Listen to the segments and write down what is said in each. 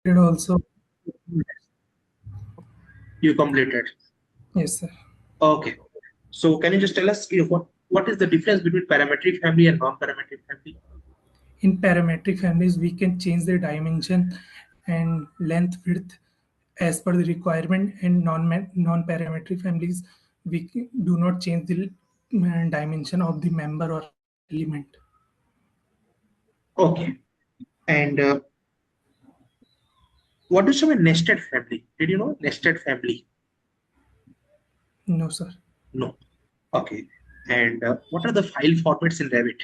Did also. You completed. Yes, sir. Okay. So can you just tell us what is the difference between parametric family and non-parametric family? In parametric families, we can change the dimension and length, width as per the requirement. And non-parametric families, we do not change the dimension of the member or element. Okay. And what is a nested family? Did you know nested family? No, sir. No. Okay. And what are the file formats in Revit?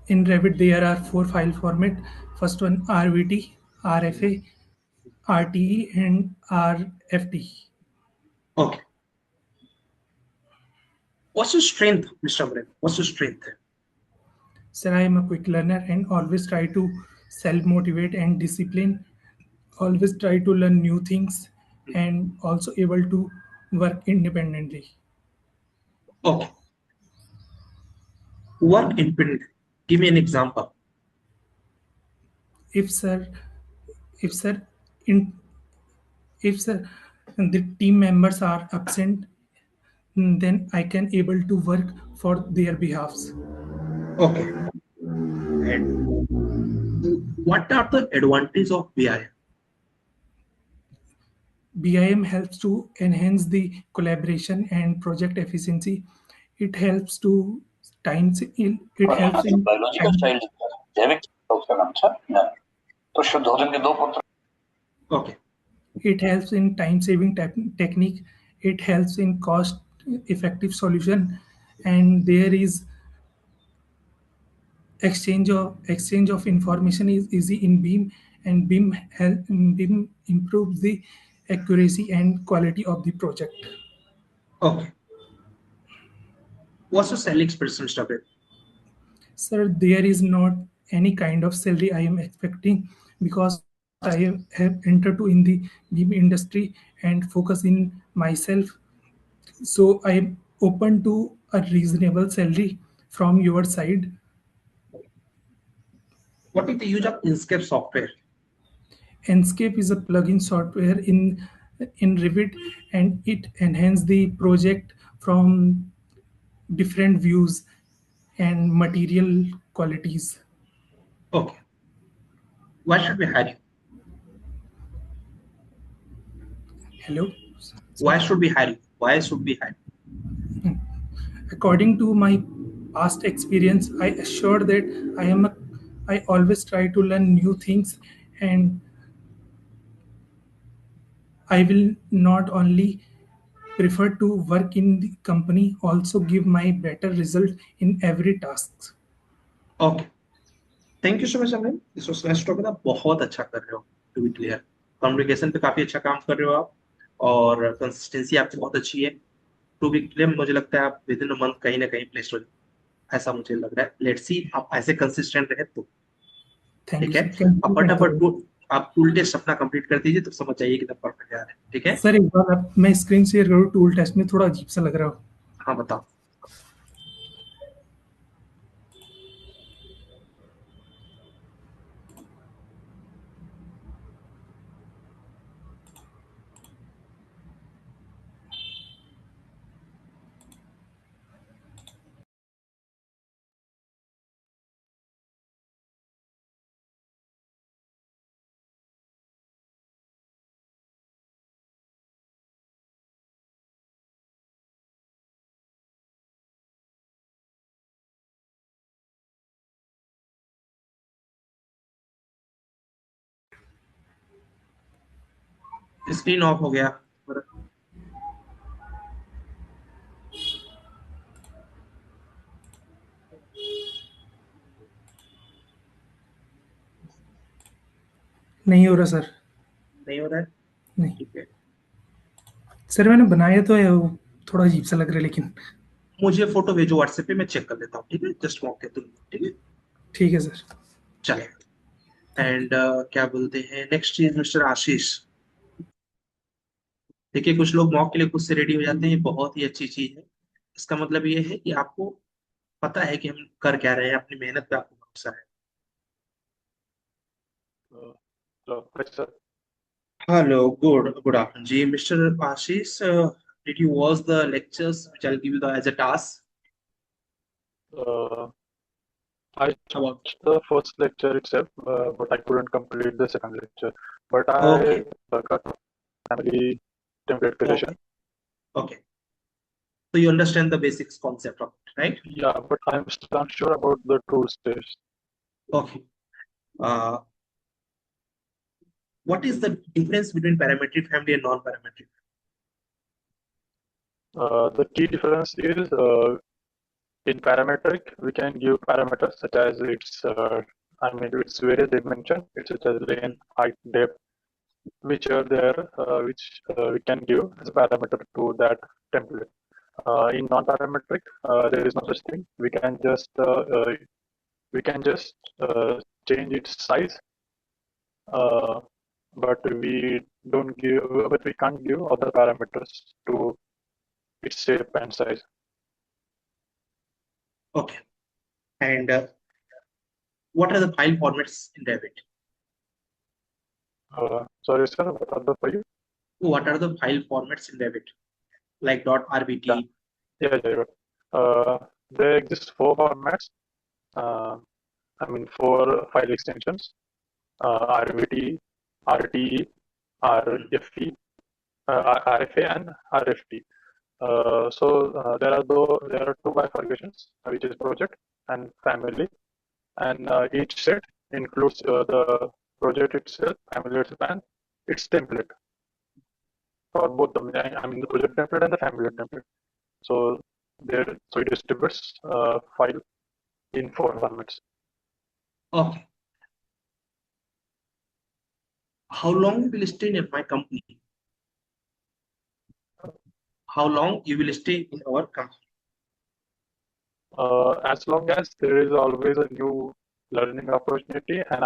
In Revit, there are 4 file format. First one RVT, RFA, RTE, and RFT. Okay. What's your strength, Mr. Amren? What's your strength? Sir, I am a quick learner and always try to self-motivate and discipline. Always try to learn new things and also able to work independently. Okay. Work independently. Give me an example. If sir, if sir, in if sir, the team members are absent, then I can able to work for their behalfs. Okay. And what are the advantages of BIM? BIM helps to enhance the collaboration and project efficiency. It helps to it helps in biological time, child जैविक उसका नाम था ना तो शुद्ध भोजन के दो पुत्र Okay. it helps in time saving technique. It helps in cost effective solution, and there is exchange of information is easy in beam, and beam improves the accuracy and quality of the project. Okay. What's the selling expression, Mr. Amren? Sir, there is not any kind of salary I am expecting because I have entered to in the beam industry and focus in myself. So I am open to a reasonable salary from your side. What is the use of Inkscape software? Enscape is a plugin software in Revit, and it enhances the project from different views and material qualities. Okay. Why should we hire you? Hello. Why should we hire you? Why should we hire According to my past experience, I assure that I always try to learn new things, and I will not only prefer to work in the company, also give my better result in every task. you? Okay. Thank you so much Aman, इस last topic आप बहुत अच्छा कर रहे हो। To be clear, communication पे काफी अच्छा काम कर रहे हो आप, और कंसिस्टेंसी आपकी बहुत अच्छी है। टू बी क्लियर, मुझे लगता है आप विद इन अ मंथ कहीं ना कहीं प्लेस हो जाओ, ऐसा मुझे लग रहा है। लेट्स सी आप ऐसे कंसिस्टेंट रहे तो। थैंक यू ठीक है। सर, अब कंटिन्यू करते फटाफट रहो। आप टूल टेस्ट अपना कंप्लीट कर दीजिए तो समझ जाइए कितना परफेक्ट जा रहा है। ठीक है। सर एक बार आप मैं स्क्रीन शेयर करूँ, टूल टेस्ट में थोड़ा अजीब सा लग रहा हो। हाँ बताओ। स्क्रीन ऑफ हो गया। नहीं हो रहा सर। नहीं हो रहा है। नहीं ठीक है। सर, मैंने बनाया तो है, वो थोड़ा अजीब सा लग रहा है लेकिन। मुझे फोटो भेजो व्हाट्सएप पे, मैं चेक कर लेता हूँ। ठीक है, जस्ट मौके तुम। ठीक है। ठीक है सर। चले। थैंक एंड क्या बोलते हैं, नेक्स्ट इज मिस्टर आशीष। देखिए, कुछ लोग मॉक के लिए खुद से रेडी हो जाते हैं, ये बहुत ही अच्छी चीज है। इसका मतलब ये है कि आपको पता है कि हम कर क्या रहे हैं, अपनी मेहनत पे आपको भरोसा है। Yes, sir. Hello, good afternoon, Ji. Mr. Ashish. Did you watch the lectures which I'll give you as a task Uh, I about? watched the first lecture itself, but I couldn't complete the second lecture. But Okay, I got family template creation. okay. So you understand the basics concept of it, right? Yeah, but I'm still unsure about the tool space. Okay. Uh, what is the difference between parametric family and non-parametric? The key difference is in parametric, we can give parameters such as its various dimension, it's such as length, height, depth, which are there, which we can give as a parameter to that template. In non-parametric, there is no such thing. We can just change its size, but we can't give other parameters to its shape and size. Okay. And what are the file formats in Revit? Sorry, sir, what are the for you? What are the file formats in Revit? Like .rbt. Yeah. There exist 4 formats. Four file extensions: RVT, RTE, RFE, RFA, and RFT. There are 2 bifurcations, which is project and family, and each set includes the project itself, family itself, and its template for both the project template and the family template. So it distributes file in 4 formats. Okay. How long you will stay in my company? How long you will stay in our company? As long as there is always a new learning opportunity, and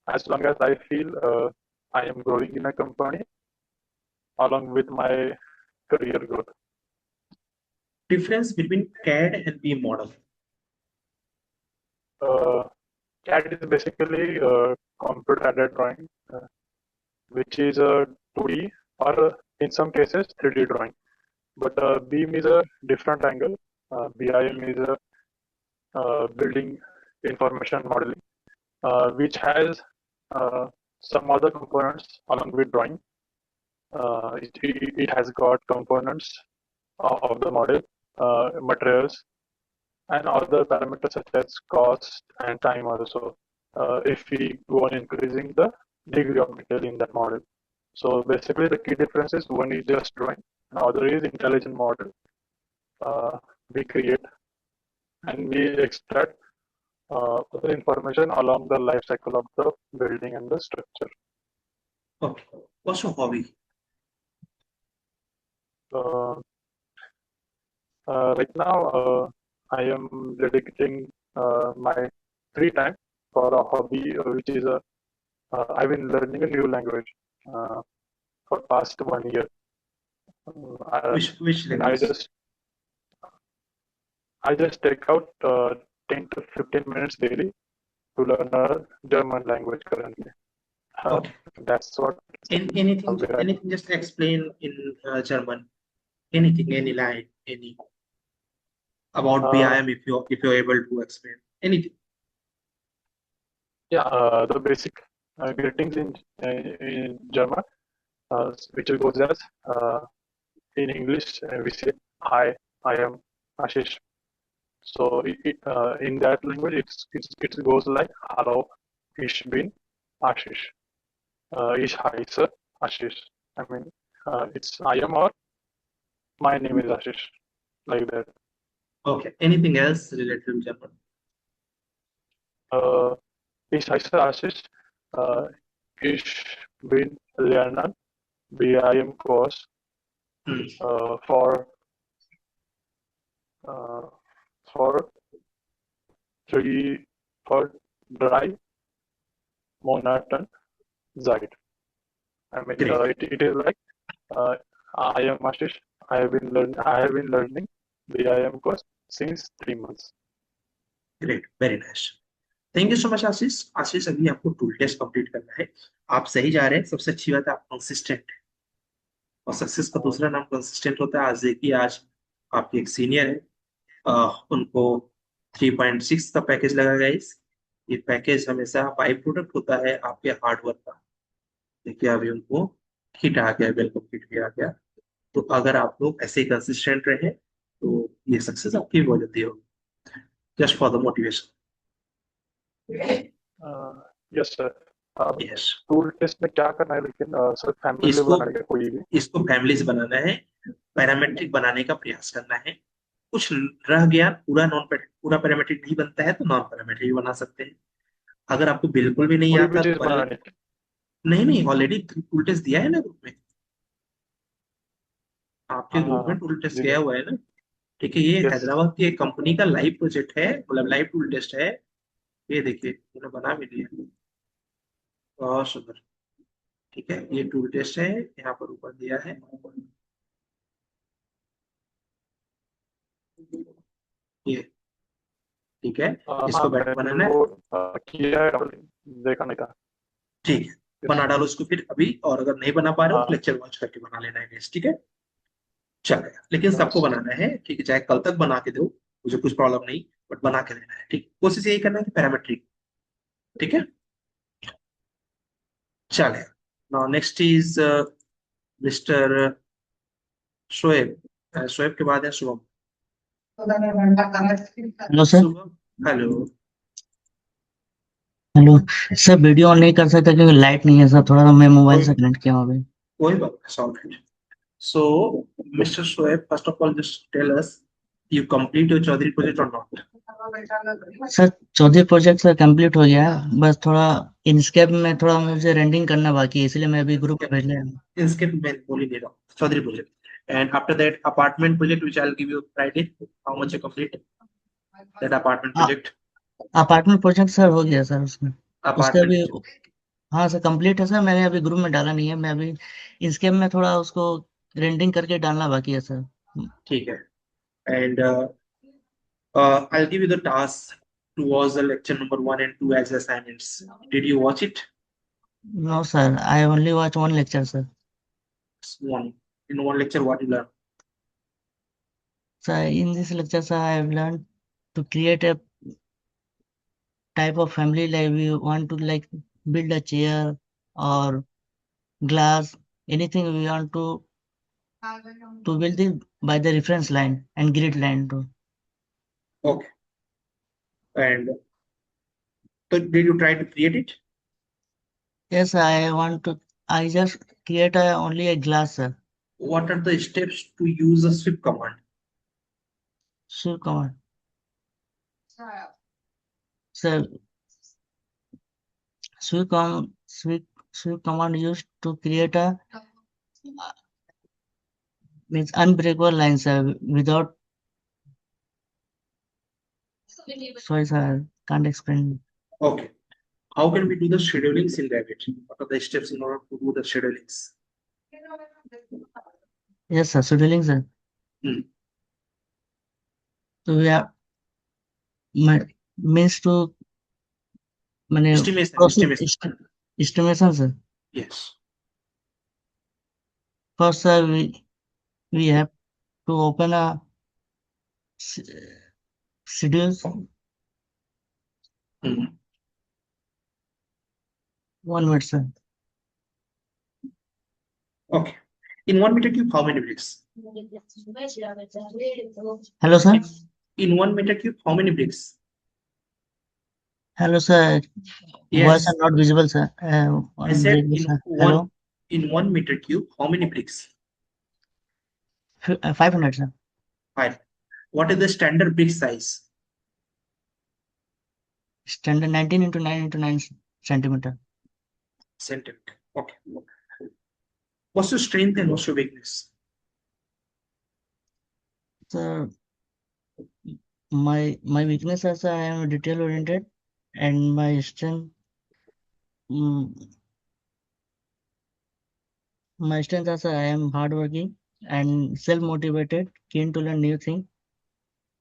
as long as I feel I am growing in a company along with my career growth. Difference between CAD and BIM model. CAD is basically computer-aided drawing, which is a 2D or in some cases 3D drawing. But BIM is a different angle. BIM is a building information modeling, which has some other components along with drawing. It has got components of the model, materials, and other parameters such as cost and time also, if we go on increasing the degree of detail in that model. So basically the key difference is one is just drawing, and other is intelligent model. We create and we extract other information along the life cycle of the building and the structure. Okay. What's your hobby? Right now, I am dedicating my free time for a hobby, which is I've been learning a new language for past 1 year. Which language? I just take out 10 to 15 minutes daily to learn a German language currently. Okay. That's what. Anything, just explain in German. Anything, any line, any about BIM if you're able to explain anything. Yeah, the basic greetings in German, which goes as in English we say hi, I am Ashish. So in that language it goes like hello, ich bin Ashish. Ich heiße Ashish. It's I am or my name is Ashish, like that. Okay. Anything else related to German? Ich heiße Ashish. Ich bin lernen BIM course for 3 Monaten Zeit. It is like I am Ashish. I have been learning BIM course since 3 months. Great, very nice. Thank you so much Ashish. Ashish, अभी आपको tool test complete करना है। आप सही जा रहे हैं, सबसे अच्छी बात है आप कंसिस्टेंट है, और सक्सेस का दूसरा नाम कंसिस्टेंट होता है। आज देखिए, आज आपके एक सीनियर है, उनको 3.6 का पैकेज लगा गाइस। ये पैकेज हमेशा बाई प्रोडक्ट होता है आपके हार्डवर्क का। देखिए अभी उनको हिट आ गया, वेलकम हिट भी आ गया। तो अगर आप लोग ऐसे ही कंसिस्टेंट रहे तो ये सक्सेस आपकी भी हो जाती हो। Just for the motivation. Yes sir. Yes, tool test में क्या करना है, लेकिन सर फैमिली इसको बनाने का कोई भी? इसको फैमिलीज बनाना है, पैरामेट्रिक बनाने का प्रयास करना है। कुछ रह गया, पूरा पैरामेट्रिक नहीं बनता है तो नॉन पैरामेट्रिक भी बना सकते हैं। अगर आपको बिल्कुल भी नहीं कोई भी आता तो चीज बनाने की? नहीं नहीं, ऑलरेडी टूल टेस्ट दिया है ना ग्रुप में, आपके हाँ ग्रुप में हाँ टूल टेस्ट जी गया जी। हुआ है ना। ठीक है, ये यस। हैदराबाद की एक कंपनी का लाइव प्रोजेक्ट है, मतलब लाइव टूल टेस्ट है। ये देखिए मैंने बना भी दिया, बहुत सुंदर। ठीक है, ये टूल टेस्ट है, यहाँ पर ऊपर दिया है। ये ठीक है, हाँ इसको मैंने बनाना है। वो किया है, देखा नहीं था। ठीक है, यस। बना डालो इसको फिर अभी, और अगर नहीं बना पा रहे हो तो हाँ। लेक्चर वॉच करके बना लेना है guys, ठीक है। चलेगा, लेकिन सबको यस। बनाना है, ठीक है, चाहे कल तक बना के दो, मुझे कुछ प्रॉब्लम नहीं, बट बना के देना है। ठीक, कोशिश यही करना है कि पैरामेट्रिक। ठीक है, चलेगा। Now next is mister Shoaib. Shoaib के बाद है Shubham. Hello sir. Shubham, hello. Hello sir, video on नहीं कर सकता क्योंकि लाइट नहीं है सर, थोड़ा सा मैं मोबाइल कोई से कनेक्ट किया हूँ अभी। कोई बात नहीं, solve. So, Mr. Shoaib, first of all, just tell us, you complete your Chaudhary project or not? Sir Chaudhary project sir complete हो गया है, बस थोड़ा इनस्केप में थोड़ा मुझे रेंडिंग करना बाकी है, इसलिए मैं अभी ग्रुप में भेज रहा हूँ। Inkscape में बोल ही दे रहा हूँ, Chaudhary project. And after that, apartment project, which I'll give you Friday. How much you complete that apartment project? Apartment project sir हो गया सर उसमें। उसका Apartment भी project. हाँ सर कंप्लीट है सर, मैंने अभी ग्रुप में डाला नहीं है, मैं अभी इनस्केप में थोड़ा उसको रेंडिंग करके डालना बाकी है सर। ठीक है. And I'll give you the task towards the lecture number 1 and 2 as assignments. Did you watch it? No sir, I only watch one lecture sir. One. In one lecture, what you learn? Sir in this lecture sir I have learn to create a type of family, like we want to like build a chair or glass, anything we want to build it by the reference line and grid line too. Okay. And so did you try to create it? Yes, I just create only a glass, sir. What are the steps to use a sweep command? Sure command. Sir, sweep command used to create a means unbreakable line, sir, without, sorry sir, can't explain. Okay. How can we do the schedulings in Revit? What are the steps in order to do the schedulings? Yes, sir, scheduling, sir. Hmm. So we have means to মানে Estimation, process estimation. estimation, sir. Yes. First, sir, we have to open a schedule. Hmm. 1 minute, sir. Okay. In 1 meter cube, how many bricks? Hello, sir. In 1 meter cube, how many bricks? Hello, sir. Voice Yes. are not visible, sir. I said in sir. one Hello. in 1 meter cube, how many bricks? 500, sir. 5. What is the standard brick size? Standard 19 into 9 into 9 centimeter. Centimeter. Okay. What's your strength and what's your weakness? Sir, my weakness is I am detail oriented, and my strength, my strength is I am hardworking and self-motivated, keen to learn new things,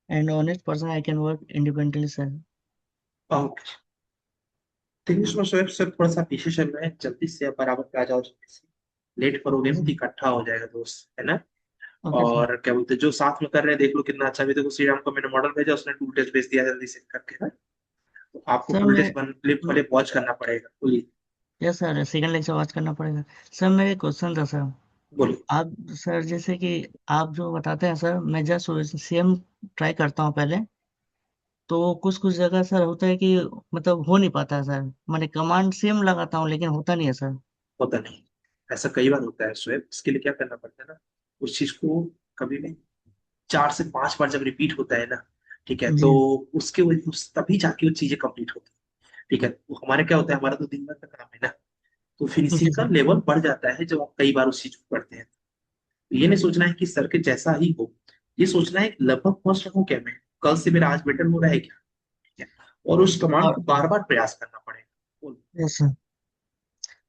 and honest person. I can work independently, sir. Okay. देखिए उसमें Shoaib sir थोड़ा सा पीछे चल रहे हैं, जल्दी से आप बराबर पे आ जाओ, जल्दी से। लेट करोगे ना तो इकट्ठा हो जाएगा दोस्त, है ना। Okay sir. और क्या बोलते हैं, जो साथ में कर रहे हैं देख लो कितना अच्छा। भी देखो श्री राम को मैंने मॉडल भेजा, उसने टूल टेस्ट भेज दिया जल्दी से करके ना। तो आपको सर टूल मैं टेस्ट क्लिप वाले वॉच करना पड़ेगा। बोलिए। Yes sir, second lecture watch करना पड़ेगा। सर मेरा एक क्वेश्चन था सर। बोलिए। आप सर जैसे कि आप जो बताते हैं सर, मैं जस्ट सेम ट्राई करता हूँ पहले। तो कुछ कुछ जगह सर होता है कि मतलब हो नहीं पाता है सर। मैंने कमांड सेम लगाता हूँ लेकिन होता नहीं है सर। होता नहीं, ऐसा कई बार होता है शोएब। इसके लिए क्या करना पड़ता है ना, उस चीज को कभी भी 4 से 5 बार जब रिपीट होता है ना, ठीक है, तो जी। उसके वजह तभी जाके वो चीजें कंप्लीट होती है। ठीक है, तो हमारे क्या होता है, हमारा तो दिन भर का काम है ना, तो जी फिनिशिंग का सर। लेवल बढ़ जाता है जब आप कई बार उस चीज को करते हैं। तो ये नहीं सोचना है कि सर के जैसा ही हो, ये सोचना है कि लगभग पहुंच रहा हूँ क्या मैं, कल से मेरा आज बेटर हो रहा है क्या। ठीक है, और उस कमांड और को बार बार प्रयास करना पड़ेगा। बोलो। Yes sir.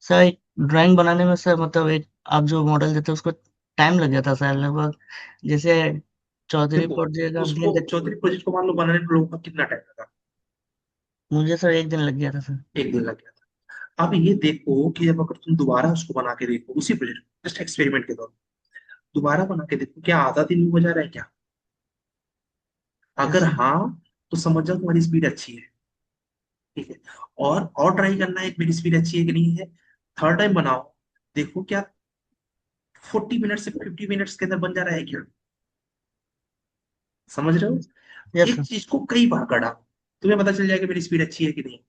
सर एक ड्राइंग बनाने में सर मतलब एक आप जो मॉडल देते हैं उसको टाइम लग जाता है सर लगभग। जैसे चौधरी देखो प्रोजेक्ट आप उसको दिए थे। चौधरी प्रोजेक्ट को मान लो बनाने में लोगों का कितना टाइम लगा। मुझे सर एक दिन लग गया था सर। 1 दिन लग गया था। अब ये देखो कि जब अगर तुम दोबारा उसको बना के देखो उसी प्रोजेक्ट, जस्ट एक्सपेरिमेंट के दौरान दोबारा बना के देखो, क्या आधा दिन में हो जा रहा है क्या। यस अगर सर। हाँ, तो समझ जाओ तुम्हारी स्पीड अच्छी है। ठीक है, और ट्राई करना है कि मेरी स्पीड अच्छी है कि नहीं है। थर्ड टाइम बनाओ, देखो क्या 40 मिनट से 50 मिनट्स के अंदर बन जा रहा है क्या। समझ रहे हो। यस एक सर। चीज को कई बार करा, तुम्हें पता चल जाएगा मेरी स्पीड अच्छी है कि नहीं।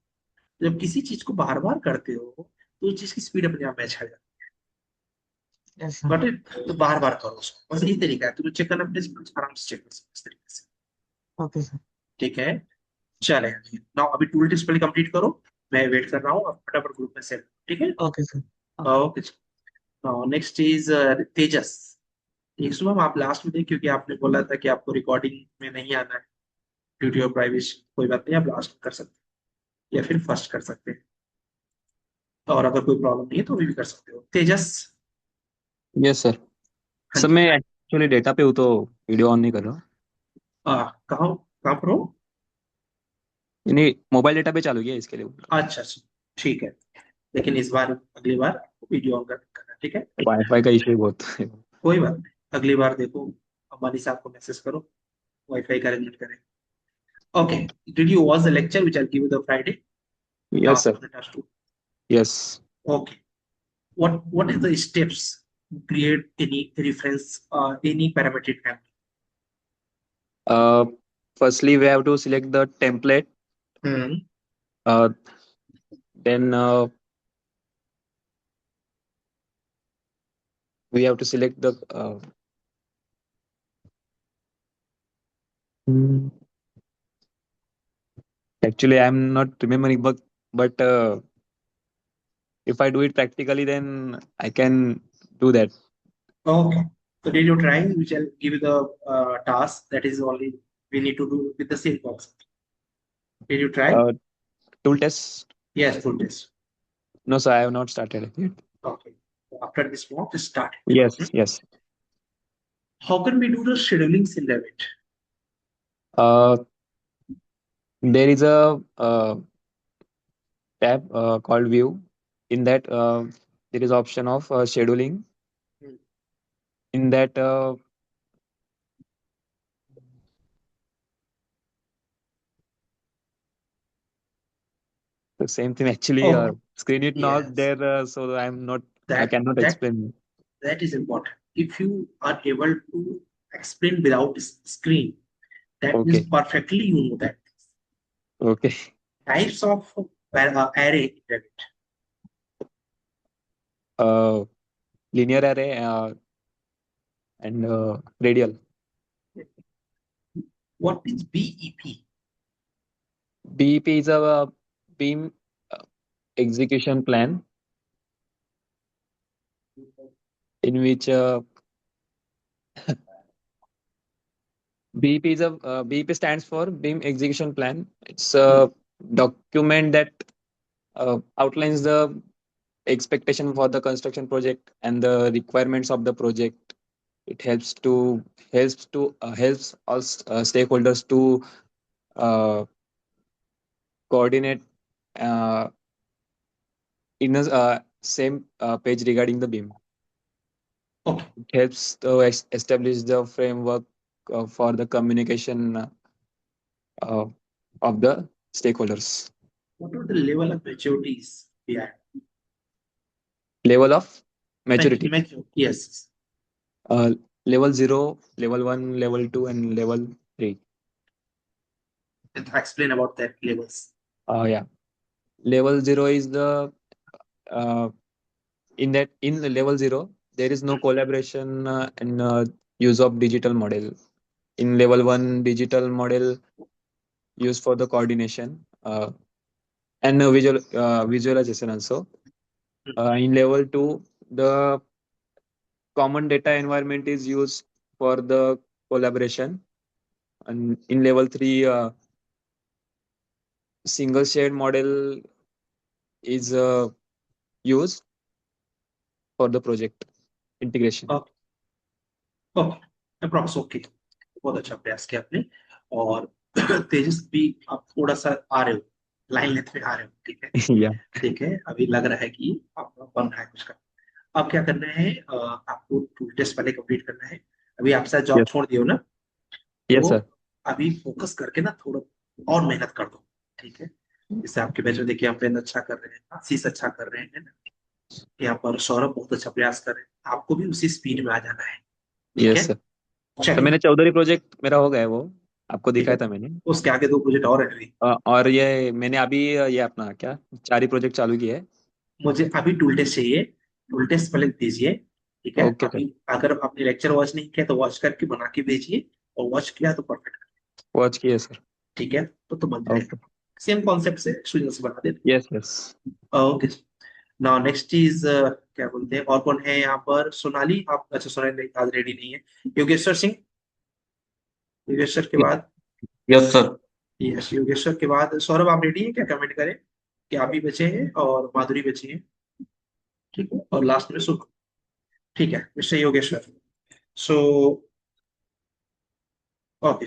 जब किसी चीज को बार बार करते हो तो उस चीज की स्पीड अपने आप मैच आ जाती यस है। सर। Got it. तो बार बार करो उसको, बस यही तरीका है, तुम्हें चेक करना अपने स्पीड आराम से चेक कर सकते हो इस तरीके से। Okay sir. ठीक है, चले नाउ अभी टूल टिप्स पहले कंप्लीट करो, मैं वेट कर रहा हूँ, अब फटाफट ग्रुप में सेट। ठीक है। Okay sir. Okay. Okay. Next is Tejas. Next ma'am आप लास्ट में थे क्योंकि आपने बोला था कि आपको रिकॉर्डिंग में नहीं आना है ड्यू टू योर प्राइवेसी। कोई बात नहीं, आप लास्ट में कर सकते हैं या फिर फर्स्ट कर सकते हैं, और अगर कोई प्रॉब्लम नहीं है तो अभी भी कर सकते हो। तेजस। Yes sir. हाँ सर जी। मैं एक्चुअली डेटा पे हूँ तो वीडियो ऑन नहीं कर रहा। कहाँ कहाँ पर हो। यानी मोबाइल डेटा पे चालू किया इसके लिए। अच्छा अच्छा, ठीक है, लेकिन इस बार अगली बार वीडियो ऑन करना, ठीक है। वाईफाई का इशू बहुत है। कोई बात नहीं, अगली बार देखो, अंबानी साहब को मैसेज करो, वाईफाई का अरेंजमेंट करें। Okay, did you watch the lecture which I give the Friday yes task sir. On the task 2? Yes. Okay. What is the steps to create any reference, any parametric family? Firstly, we have to select the template. Hmm. Uh, then we have to select the. Hmm, Actually, I'm not remembering, but if I do it practically, then I can do that. Okay. So did you try? Which I'll give you the task that is only we need to do with the same concept. Did you try? Uh, Tool test. Yes, full test. No, sir, I have not started it yet. Okay. So after this mock, just start it. Yes, Hmm? yes. How can we do the scheduling in Revit? Uh, there is a tab called View. In that, there is option of scheduling. Hmm. In that, the same thing actually. Okay. Screen it not Yes. there, so I'm not. I That cannot that explain. that is important. If you are able to explain without screen, that means Okay. perfectly you know that. Okay. Types of array in Revit. Uh, Linear array and radial. What is BEP? BEP is a beam uh, execution plan in which BEP is a BEP stands for beam execution plan. It's a document that outlines the expectation for the construction project and the requirements of the project. It helps all stakeholders to uh, coordinate in the same page regarding the BIM. Okay. It helps to establish the framework for the communication of the stakeholders. What are the level of maturities we have? Level of maturity. Yes. Level 0, level 1, level 2, and level 3. Explain about that levels. Yeah. Level 0 is the in the level 0 there is no collaboration and use of digital model. In level 1, digital model used for the coordination and visualization also. In level 2, the common data environment is used for the collaboration, and in level 3, single shared model is used for the project integration. Okay approx okay बहुत अच्छा प्रयास किया आपने और तेजस भी आप थोड़ा सा आ रहे हो लाइन लेंथ में आ रहे हो ठीक है Yeah. ठीक है अभी लग रहा है कि आपका बन रहा है कुछ का अब क्या करना है आपको टूल टेस्ट पहले कंप्लीट करना है अभी आप शायद जॉब Yes. छोड़ दियो ना Yes, तो sir. अभी फोकस करके ना थोड़ा और मेहनत कर दो ठीक है जैसे आपके बैच में देखिए आप पेन अच्छा कर रहे हैं आशीष अच्छा कर रहे हैं ना यहाँ पर सौरभ बहुत अच्छा प्रयास कर रहे हैं आपको भी उसी स्पीड में आ जाना है ठीक Yes, है sir. तो चलिए मैंने चौधरी प्रोजेक्ट मेरा हो गया है, वो आपको ठीक दिखाया है था मैंने। उसके आगे 2 प्रोजेक्ट और है अभी और ये मैंने अभी ये अपना क्या 4 ही प्रोजेक्ट चालू किए हैं। मुझे अभी टूल टेस्ट चाहिए टूल टेस्ट पहले दीजिए ठीक है ओके सर, अभी अगर आपने लेक्चर वॉच नहीं किया तो वॉच करके बना के भेजिए और वॉच किया तो परफेक्ट वॉच किए सर। ठीक है तो बन जाएगा ओके, सेम कॉन्सेप्ट से स्टूडेंट्स बना देते yes yes. Okay now next चीज क्या बोलते हैं और कौन है यहाँ पर सोनाली आप अच्छा सोनाली नहीं, आज रेडी नहीं है योगेश्वर सिंह योगेश्वर के बाद यस सर। यस योगेश्वर के बाद सौरभ आप रेडी हैं क्या कमेंट करें कि आप भी बचे हैं और माधुरी बची है ठीक है और लास्ट में सुख ठीक है mister Yogeshwar so okay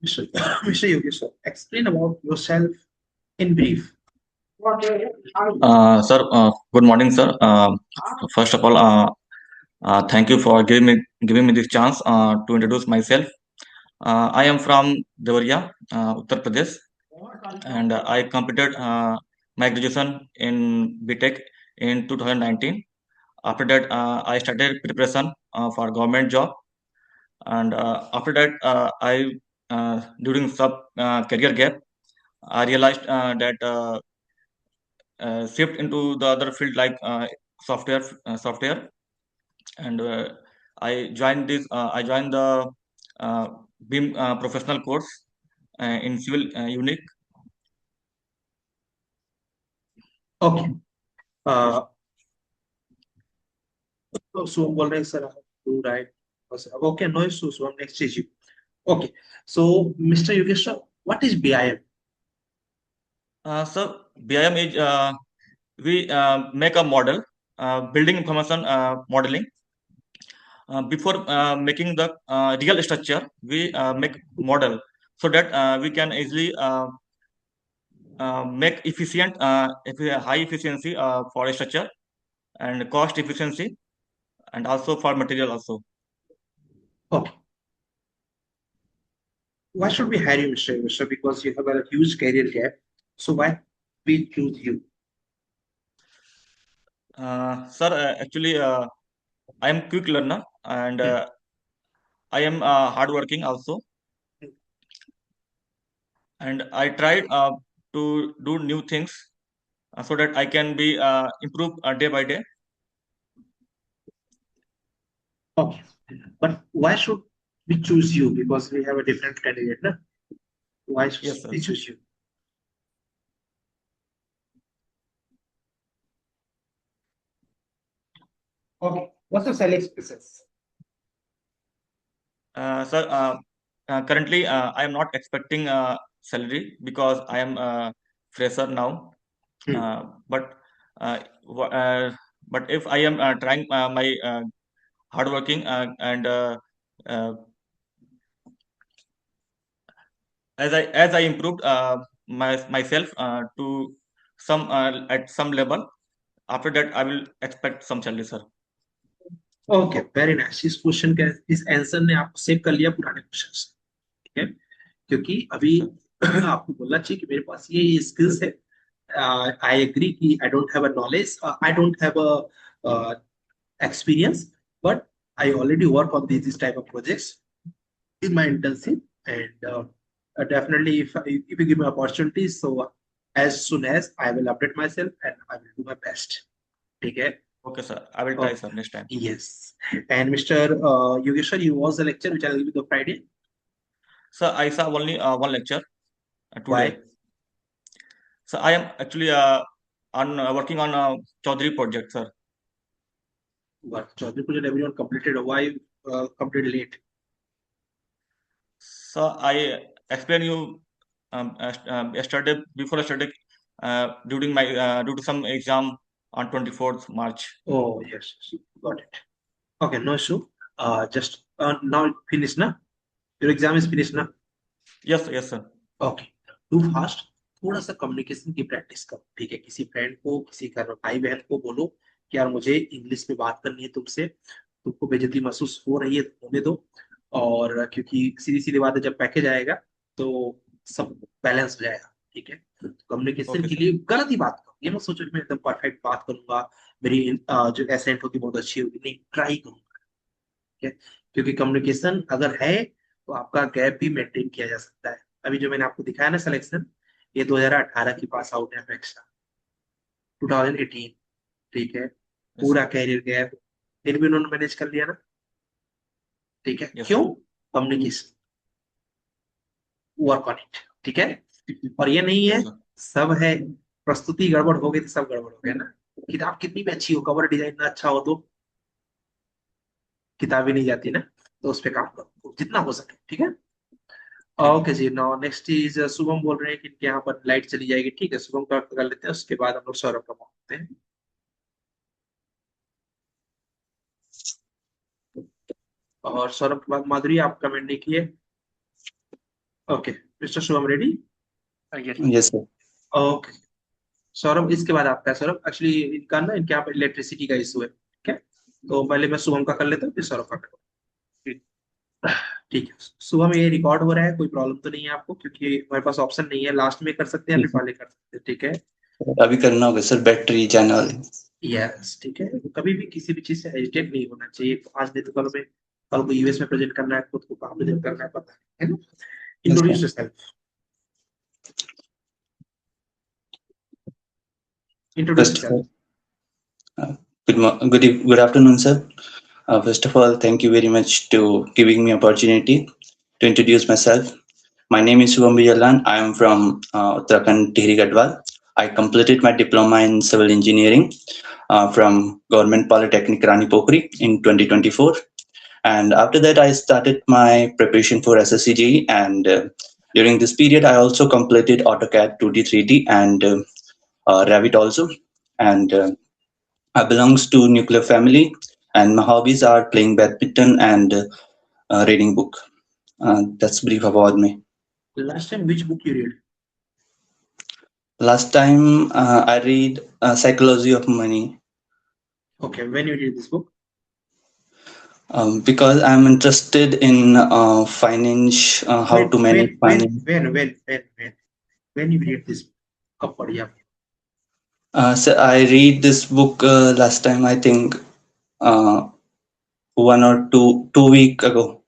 Mr. Yogesh, explain about yourself in brief. Sir, good morning, sir. First of all, thank you for giving me this chance to introduce myself. I am from Devariya, Uttar Pradesh, and I completed my graduation in BTech in 2019. After that, I started preparation for government job, and after that, I during sub career gap, I realized that shift into the other field like software, and I joined the BIM professional course in civil unique. Okay. So बोल रहे हैं sir do right. Okay, no issues. So next is you. Okay. So Mr. Yogesh, what is BIM? So BIM is we make a model, building information modeling. Before making the real structure, we make model so that we can easily make efficient, high efficiency for a structure and cost efficiency, and also for material also. Okay. Why should we hire you, Mr. Yogesh? Because you have a huge career gap. So why we choose you? Sir, actually, I am quick learner and I am hardworking also, and I tried to do new things so that I can be improve day by day. Okay. But why should we choose you? Because we have a different candidate, na? Why should Yes, sir. we choose you? Okay. What's your salary expectations? Sir, currently I am not expecting salary because I am fresher now. But uh, wha- uh, but if I am trying my hardworking and uh, as I improved myself to some at some level. After that, I will expect some salary, sir. Okay, very nice. इस question के इस answer ने आपको save कर लिया पुराने question से, ठीक है? क्योंकि अभी आपको बोलना चाहिए कि मेरे पास ये स्किल्स है। आई एग्री कि I don't have a knowledge, I don't have a experience, but I already work on these type of projects in my internship, and definitely if you give me opportunities, so as soon as I will update myself and I will do my best. ठीक है? Okay, sir. I will try, sir, next time. Yes. And Mr. Yogesh sir, you was the lecture which I will give you the Friday. Sir, I saw only one lecture today. Why? So I am actually on working on a Chaudhary project, sir. But Chaudhary project everyone completed. Why completed late? So I explained you yesterday, before yesterday, during my due to some exam on 24th March. Oh yes, got it. Okay, no issue. Just now finish na? Your exam is finished na? Yes, yes, sir. Okay, too fast. थोड़ा सा communication की practice करो, ठीक है? किसी friend को, किसी घर में भाई बहन को बोलो कि यार मुझे इंग्लिश में बात करनी है तुमसे, तुमको बेइज्जती महसूस हो रही है तो होने दो। और क्योंकि सीधी सीधी बात है, जब पैकेज आएगा तो सब बैलेंस हो जाएगा, ठीक है? कम्युनिकेशन Okay, के sir. लिए गलत ही बात करो, ये मत सोचो कि मैं एकदम परफेक्ट बात करूंगा, मेरी जो एसेंट होगी बहुत अच्छी होगी। नहीं, ट्राई करूंगा, ठीक है? क्योंकि कम्युनिकेशन अगर है तो आपका गैप भी मेंटेन किया जा सकता है। अभी जो मैंने आपको दिखाया ना सिलेक्शन, ये 2018 की पास आउट है अपेक्षा, 2018, ठीक है? Yes, पूरा sir. कैरियर गैप फिर भी उन्होंने मैनेज कर लिया ना, ठीक है? Yes, क्यों? sir. Communication, work on it, ठीक है? और ये नहीं है Yes, sir. सब है, प्रस्तुति गड़बड़ हो गई तो सब गड़बड़ हो गया ना। किताब कितनी भी अच्छी हो, कवर डिजाइन ना अच्छा हो तो किताब ही नहीं जाती ना। तो उस पर काम करो जितना हो सके, ठीक है? ओके जी, नाउ नेक्स्ट इज शुभम बोल रहे हैं कि यहाँ पर लाइट चली जाएगी, ठीक है? शुभम का कर लेते हैं, उसके बाद हम लोग सौरभ का मांगते हैं। और सौरभ के बाद माधुरी, आप कमेंट नहीं किए। Okay, mister Shubham ready? Yes sir. Okay Saurabh, इसके बाद आपका है। सौरभ एक्चुअली इनका ना, इनके यहाँ पर इलेक्ट्रिसिटी का इशू है, ठीक है? तो पहले मैं शुभम का कर लेता हूँ, फिर सौरभ का करूँ, ठीक है? शुभम, ये रिकॉर्ड हो रहा है, कोई प्रॉब्लम तो नहीं है आपको? क्योंकि हमारे पास ऑप्शन नहीं है, लास्ट में कर सकते हैं या फिर पहले कर सकते हैं, ठीक है? अभी करना होगा सर, बैटरी चैनल। यस, ठीक है? कभी भी किसी भी चीज से हेजिटेट नहीं होना चाहिए। आज नहीं तो कल में, कल को यूएस में प्रेजेंट करना है, खुद को कहाँ प्रेजेंट करना है, पता है ना? Introduce yourself, introduce yourself. Good afternoon, sir. First of all, thank you very much to giving me opportunity to introduce myself. My name is Shubham Bijalan. I am from Uttarakhand, Tirhi Gadwal. I completed my diploma in civil engineering from Government Polytechnic Rani Pokhri in 2024. And after that, I started my preparation for SSCGE. And during this period, I also completed AutoCAD 2D, 3D, and Revit also. And I belongs to nuclear family, and my hobbies are playing badminton and reading book. That's brief about me. Last time which book you read? Last time I read Psychology of Money. Okay, when you read this book? Because I'm interested in finance, how to manage finance. When you read this book? कब पढ़ी आपने? So I read this book last time, I think 1 or 2 weeks ago.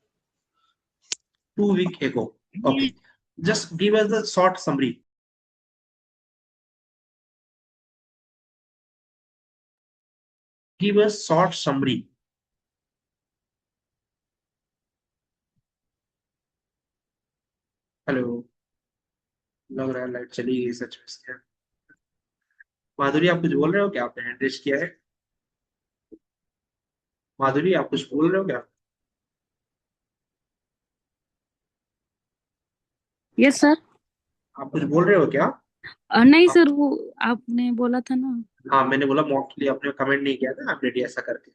2 weeks ago. Okay, just give us the short summary. Give us short summary. Hello, लग रहा है light चली गई सच में। क्या माधुरी, आप कुछ बोल रहे हो क्या? आपने हैंड रेज किया है। माधुरी, आप कुछ बोल रहे हो क्या? Yes sir. आप कुछ बोल रहे हो क्या? नहीं सर, वो आपने बोला था ना। हाँ, मैंने बोला मॉक के लिए आपने कमेंट नहीं किया था, आप रेडी ऐसा करके।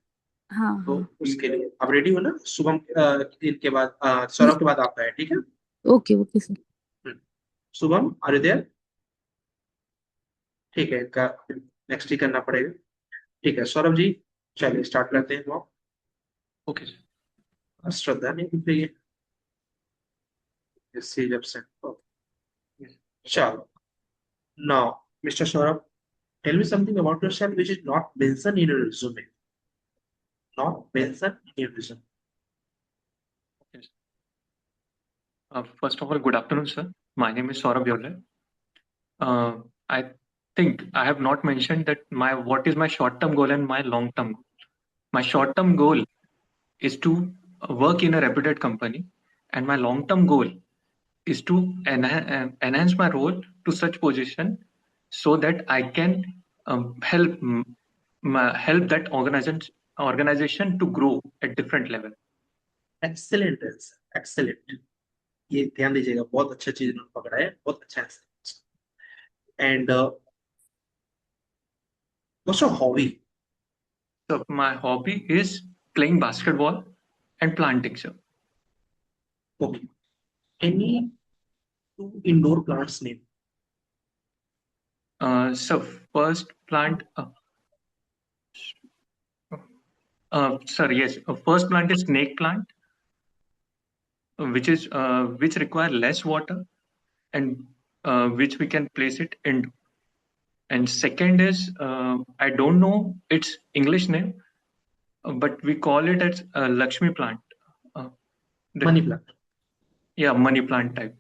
हाँ तो हाँ। उसके लिए आप रेडी हो ना? शुभम इनके बाद सौरभ के बाद आपका है, ठीक है? Okay okay sir. Shubham, are you there? ठीक है, इनका नेक्स्ट ही करना पड़ेगा। ठीक है सौरभ जी, चलिए स्टार्ट करते हैं वो। ओके श्रद्धा नहीं दिख रही है, जब से चलो। Now mister Saurabh, tell me something about yourself which is not mentioned in your resume. Not mentioned in your resume. First of all, good afternoon, sir. My name is Saurabh Yolle. I think I have not mentioned that what is my short-term goal and my long-term goal. My short-term goal is to work in a reputed company, and my long-term goal is to enhance my role to such position so that I can help help that organization to grow at different level. Excellent answer. Excellent. ये ध्यान दीजिएगा, बहुत अच्छा चीज इन्होंने पकड़ा है, बहुत अच्छा answer. And what's your hobby? So my hobby is playing basketball and planting, sir. Okay. Any two indoor plants name? So first plant, sorry, yes, first plant is snake plant, which require less water and which we can place it in. And second is I don't know its English name, but we call it as Lakshmi plant. Money plant. Yeah, money plant type.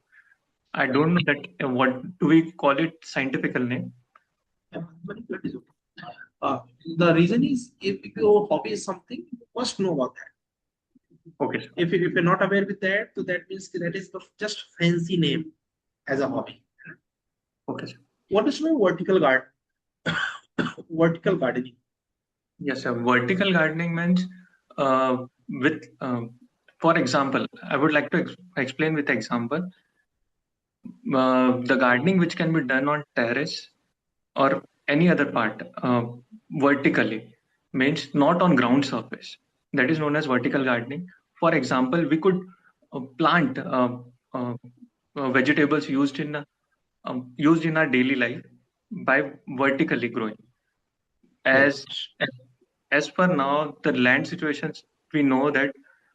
I don't know that what do we call it scientific name. Yeah, money plant is okay. The reason is if your hobby is something, you must know about that. Okay. If you're not aware with that, so that means that is just fancy name as a hobby. Okay. What is my vertical garden? Vertical gardening. Yes, sir. Vertical gardening means with, for example, I would like to explain with example. The gardening which can be done on terrace or any other part vertically means not on ground surface. That is known as vertical gardening. For example, we could plant vegetables used in our daily life by vertically growing. As per now, the land situations, we know that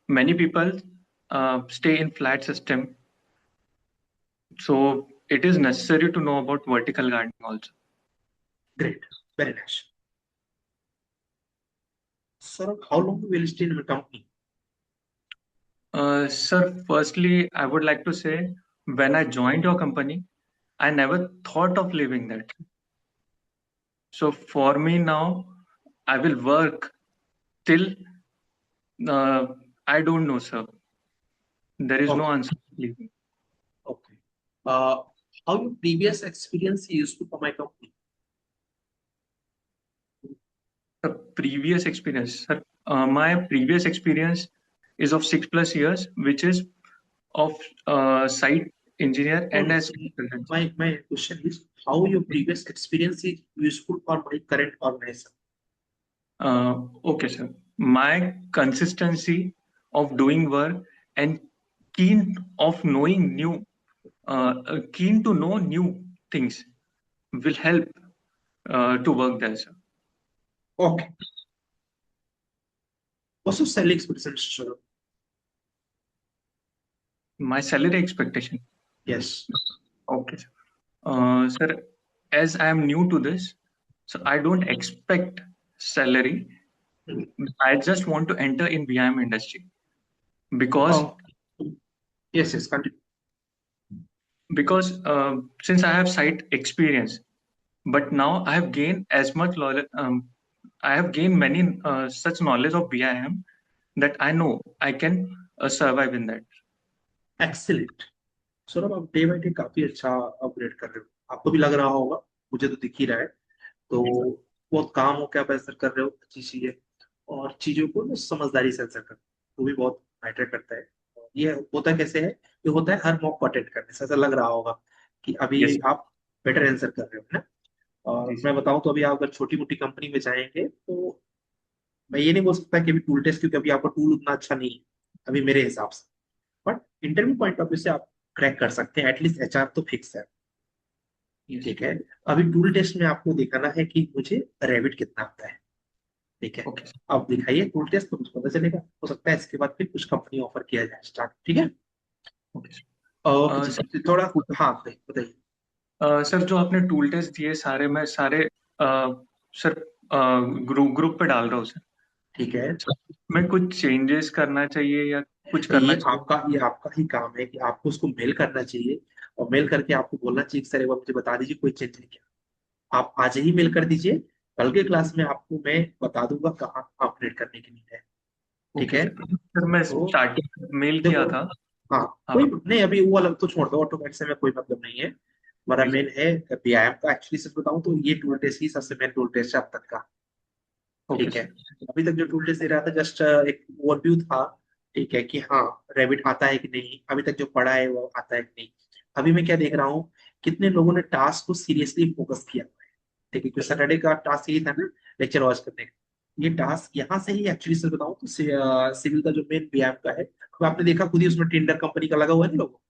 many people stay in flat system. So it is necessary to know about vertical gardening also. Great, very nice. Sir, how long will you stay in your company? Sir, firstly, I would like to say when I joined your company, I never thought of leaving that. So for me now, I will work till I don't know, sir. There is no answer to leaving. Okay. How your previous experience useful for my company? The previous experience, sir. My previous experience is of 6+ years, which is of site engineer and as consultant. My question is how your previous experience is useful for my current organization? Okay, sir. My consistency of doing work and keen of knowing new, keen to know new things will help to work there, sir. Okay. What's your salary expectation, sir? My salary expectation. Yes. Okay, sir. Sir, as I am new to this, so I don't expect salary. I just want to enter in VIM industry because yes, continue. Because since I have site experience, but now I have gained as much knowledge. I have gained many such knowledge of VIM that I know I can survive in that. Excellent. Saurabh, आप day by day काफी अच्छा upgrade कर रहे हो, आपको भी लग रहा होगा, मुझे तो दिख ही रहा है। तो बहुत काम हो क्या आप ऐसा कर रहे हो, अच्छी चीज है। और चीजों को समझदारी से आंसर करना वो भी बहुत मैटर करता है। ये होता कैसे है, ये होता है हर मॉक को अटेंड करने से ऐसा लग रहा होगा कि अभी आप बेटर आंसर कर रहे हो ना। और मैं बताऊं तो अभी आप अगर छोटी मोटी कंपनी में जाएंगे तो मैं ये नहीं बोल सकता कि अभी टूल टेस्ट, क्योंकि अभी आपका टूल उतना अच्छा नहीं है अभी मेरे हिसाब से, but interview point of view से आप क्रैक कर सकते हैं, एटलीस्ट एचआर तो फिक्स है। ठीक है। अभी टूल टेस्ट में आपको दिखाना है कि मुझे रेविट कितना आता है। ठीक है, ओके अब दिखाइए टूल टेस्ट तो मुझे पता चलेगा, हो सकता है इसके बाद फिर कुछ कंपनी ऑफर किया जाए स्टार्ट। ठीक है, ओके ओके जी, सर थोड़ा हाँ बताइए। सर जो आपने टूल टेस्ट दिए सारे मैं सारे सर ग्रुप पे डाल रहा हूँ सर। ठीक है, मैं कुछ चेंजेस करना चाहिए या कुछ करना चाहिए? ये आपका ही काम है कि आपको उसको मेल करना चाहिए, और मेल करके आपको बोलना चाहिए कि सर एक बार मुझे बता दीजिए कोई चेंज है क्या। आप आज ही मेल कर दीजिए, कल के क्लास में आपको मैं बता दूंगा कहाँ अपडेट करने के लिए है। ठीक ओके है, सर मैं तो स्टार्टिंग मेल देखो, किया था। हाँ हाँ कोई नहीं, अभी वो अलग तो छोड़ दो, ऑटोमेट से में कोई मतलब नहीं है। हमारा जी मेन है व्यायाम का। एक्चुअली सच बताऊं तो ये टूल टेस्ट ही सबसे मेन टूल टेस्ट है अब तक का। ओके ठीक है, सर अभी तक जो टूल टेस्ट दे रहा था जस्ट एक ओवरव्यू था। ठीक है कि हाँ रैबिट आता है कि नहीं, अभी तक जो पढ़ा है वो आता है कि नहीं। अभी मैं क्या देख रहा हूँ, कितने लोगों ने टास्क को सीरियसली फोकस किया हुआ है। ठीक है, क्योंकि सैटरडे का टास्क यही था ना, लेक्चर वॉच करने का। ये टास्क यहाँ से ही एक्चुअली से बताऊं तो सिविल का जो मेन व्यायाम का है, तो आपने देखा खुद ही उसमें टेंडर कंपनी का लगा हुआ है ना लोगो,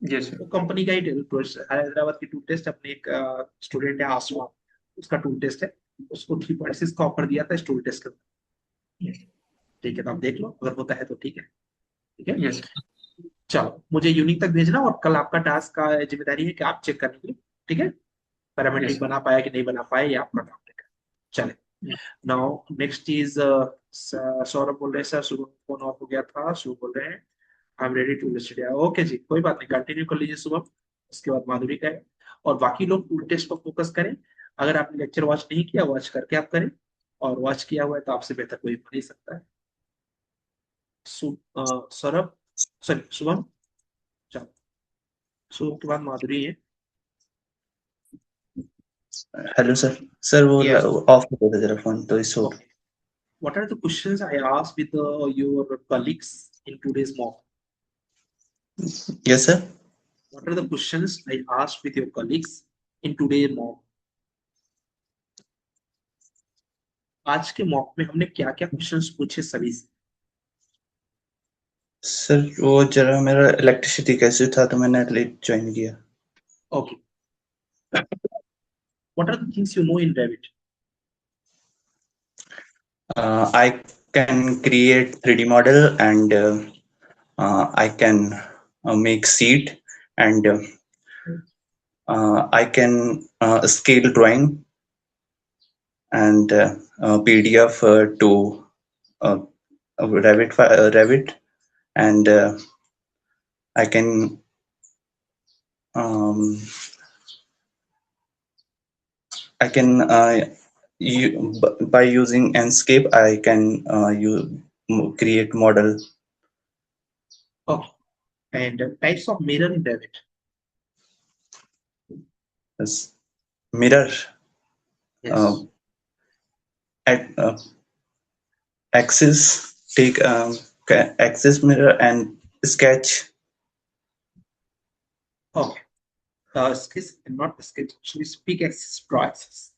यस सर वो कंपनी का ही टूल हैदराबाद की टूल टेस्ट। अपने एक स्टूडेंट है आसमा, उसका टूल टेस्ट है, उसको 3.6 का ऑफर दिया था इस टूल टेस्ट का। यस ठीक है, तो आप देख लो अगर होता है तो ठीक है। ठीक है, यस चलो मुझे यूनिक तक भेजना, और कल आपका टास्क का जिम्मेदारी है कि आप चेक करने के लिए। ठीक है, पैरामेट्रिक यस बना पाया कि नहीं बना पाया, ये आपका काम है। चले, नाउ नेक्स्ट इज सौरभ बोल रहे हैं सर, शुभम फोन ऑफ हो गया था, शुभ बोल रहे हैं I am ready to list. Okay जी, कोई बात नहीं, कंटिन्यू कर लीजिए शुभम, उसके बाद माधुरी का है। और बाकी लोग टूल टेस्ट पर फोकस करें। अगर आपने लेक्चर वॉच नहीं किया, वॉच करके आप करें, और वॉच किया हुआ है तो आपसे बेहतर कोई हो नहीं सकता है। सौरभ, सॉरी शुभम, चलो शुभम के बाद माधुरी है। Hello sir. सर वो Yes. ऑफ हो गया था जरा फोन, तो इस Okay. What are the questions I asked with your colleagues in today's mock? Yes sir. What are the questions I asked with your colleagues in today's mock? आज के mock में हमने क्या क्या क्वेश्चंस पूछे सभी से? सर वो जरा मेरा इलेक्ट्रिसिटी कैसे था, तो मैंने लेट ज्वाइन किया। Okay. What are the things you know in Revit? I can create 3D model, and I can make seat, and I can scale drawing and PDF to Revit, and I can by using Enscape I can create model. Okay. And types of mirror in Revit. Yes. Mirror, Yes. axis, take axis mirror and sketch. Okay. Sketch, not sketch, actually speak axis, draw axis.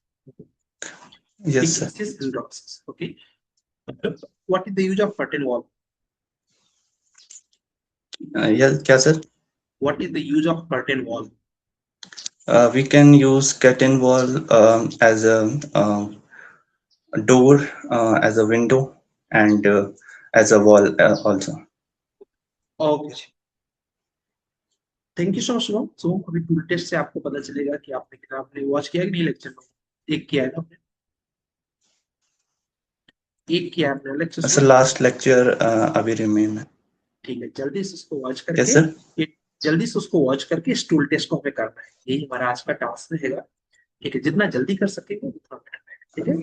Yes, Speak sir. axis and draw axis. Okay. What is the use of curtain wall? Yeah, क्या sir? What is the use of curtain wall? We can use curtain wall as a door, as a window, and as a wall also. Okay. Thank you so much Shubham. So अभी tool test से आपको पता चलेगा कि आपने watch किया कि नहीं लेक्चर को। एक किया है ना आपने, एक किया आपने लेक्चर सर लास्ट लेक्चर अभी रिमेन है। ठीक है, जल्दी से उसको वॉच क्या करके सर? जल्दी से उसको वॉच करके इस टूल टेस्ट को हमें करना है, यही हमारा आज का टास्क रहेगा। ठीक है, जितना जल्दी कर सकेंगे उतना बेटर है। ठीक है,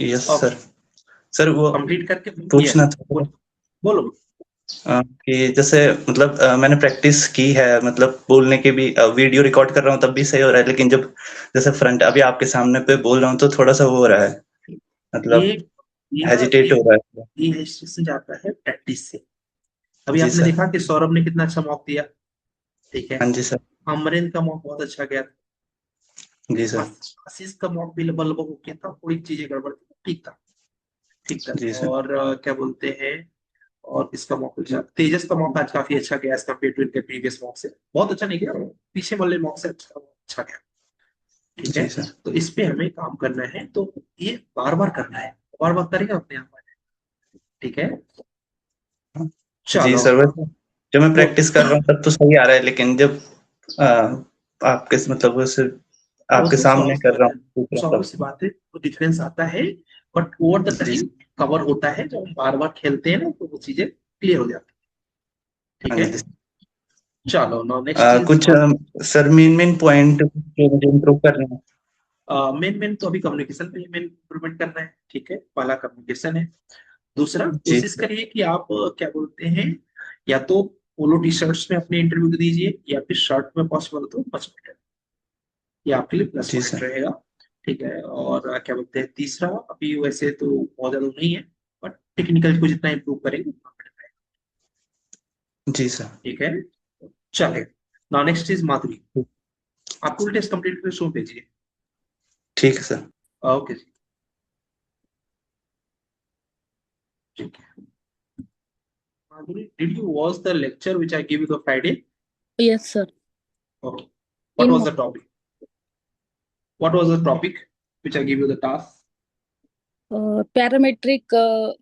यस सर। सर वो कंप्लीट करके पूछना yes, था बोलो। कि जैसे मतलब मैंने प्रैक्टिस की है, मतलब बोलने के भी वीडियो रिकॉर्ड कर रहा हूँ तब भी सही हो रहा है, लेकिन जब जैसे फ्रंट अभी आपके सामने पे बोल रहा हूँ तो थोड़ा सा वो हो रहा है, मतलब हेजिटेट हो रहा है। ये हेजिटेशन जाता है प्रैक्टिस से। अभी जी आपने सर। देखा कि सौरभ ने कितना अच्छा मॉक दिया। ठीक है, हाँ जी सर। अमरेंद्र का मॉक बहुत अच्छा गया था। जी सर। आशीष का मॉक भी लगभग हो गया था, थोड़ी चीजें गड़बड़ थी, ठीक था। ठीक था। जी सर। और क्या बोलते हैं, और इसका मॉक अच्छा, तेजस का मॉक आज काफी अच्छा गया एज कम्पेयर टू इनके प्रीवियस मॉक से। बहुत अच्छा नहीं गया, पीछे वाले मॉक से अच्छा गया। ठीक है, जी सर। तो इस पे हमें काम करना है, तो ये बार बार करना है, बार बार करेगा अपने आप में। ठीक है, जी चलो सर, वैसे जो मैं तो प्रैक्टिस कर रहा हूँ तब तो सही आ रहा है, लेकिन जब आपके मतलब वैसे आपके उसमें सामने कर रहा हूँ दूसरा स्वाभाविक तब। सी बात है, वो डिफरेंस आता है, बट ओवर द जी टाइम कवर होता है। जब हम बार बार खेलते हैं ना, तो वो चीजें क्लियर हो जाती है। ठीक हाँ है, जी। चलो नाउ नेक्स्ट इज कुछ सर मेन पॉइंट जो मुझे इम्प्रूव करना है। मेन तो अभी कम्युनिकेशन पे मेन इम्प्रूवमेंट करना है। ठीक है, पहला कम्युनिकेशन है। दूसरा, जी कोशिश करिए कि आप क्या बोलते हैं, या तो पोलो टी शर्ट्स में अपने इंटरव्यू दीजिए, या फिर शर्ट में पॉसिबल तो मच बेटर, ये आपके लिए प्लस जी पॉइंट सर। रहेगा। ठीक है, और क्या बोलते हैं, तीसरा, अभी वैसे तो बहुत ज्यादा नहीं है, बट टेक्निकल को जितना इम्प्रूव करेंगे उतना better रहेगा। जी सर। ठीक है, चले नाउ नेक्स्ट इज माधुरी। आप फुल टेस्ट कंप्लीट करके शो भेजिए। ठीक है सर। ओके जी, ठीक है। Madhuri, did you watch the lecture which I give you the Friday? Yes, sir. Okay, what In was the topic? What was the topic which I give you the task? parametric,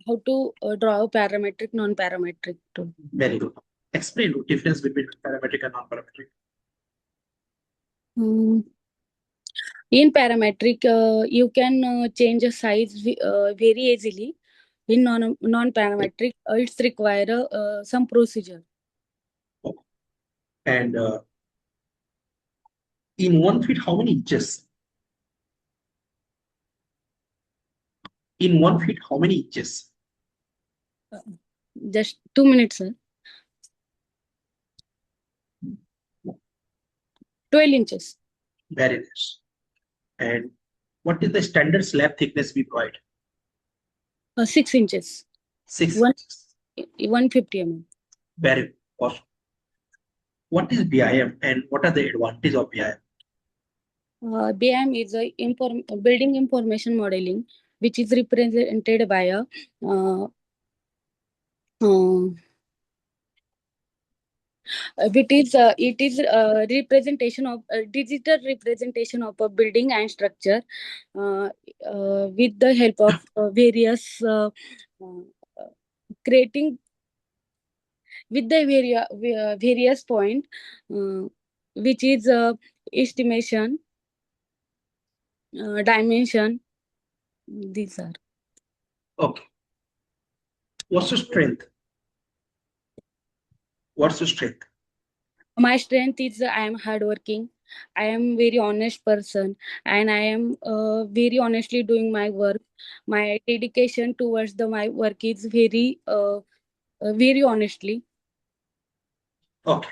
how to draw a parametric, non-parametric tool. Very good. Explain the difference between parametric and non-parametric. Hmm. In parametric, you can change a size very easily. In non-parametric, it's require some procedure. And in 1 feet, how many inches? In 1 feet, how many inches? Just 2 minutes, sir. 12 inches. Very nice. And what is the standard slab thickness we provide? 6 inches. 6 One, inches. 150 mm. Very good. Awesome. What is BIM and what are the advantages of BIM? BIM is a building information modeling, which is represented by a it is representation of digital representation of a building and structure with the help of various creating with the various point, which is estimation, dimension. These are. Okay. What's your strength? What's your strength? My strength is I am hardworking. I am very honest person, and I am very honestly doing my work. My dedication towards my work is very honestly. Okay.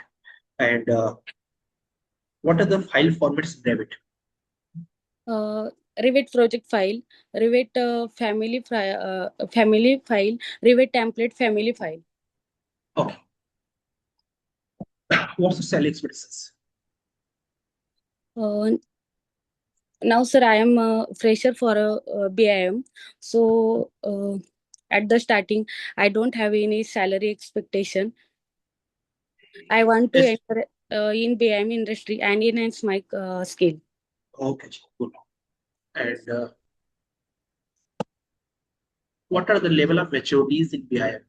And what are the file formats in Revit? Revit project file, Revit family file, Revit template family file. Okay. What's the salary expectations? Now, sir, I am a fresher for a BIM. So, at the starting, I don't have any salary expectation. I want to Yes. enter in BIM industry and enhance my skill. Okay, good. And what are the level of maturities in BIM?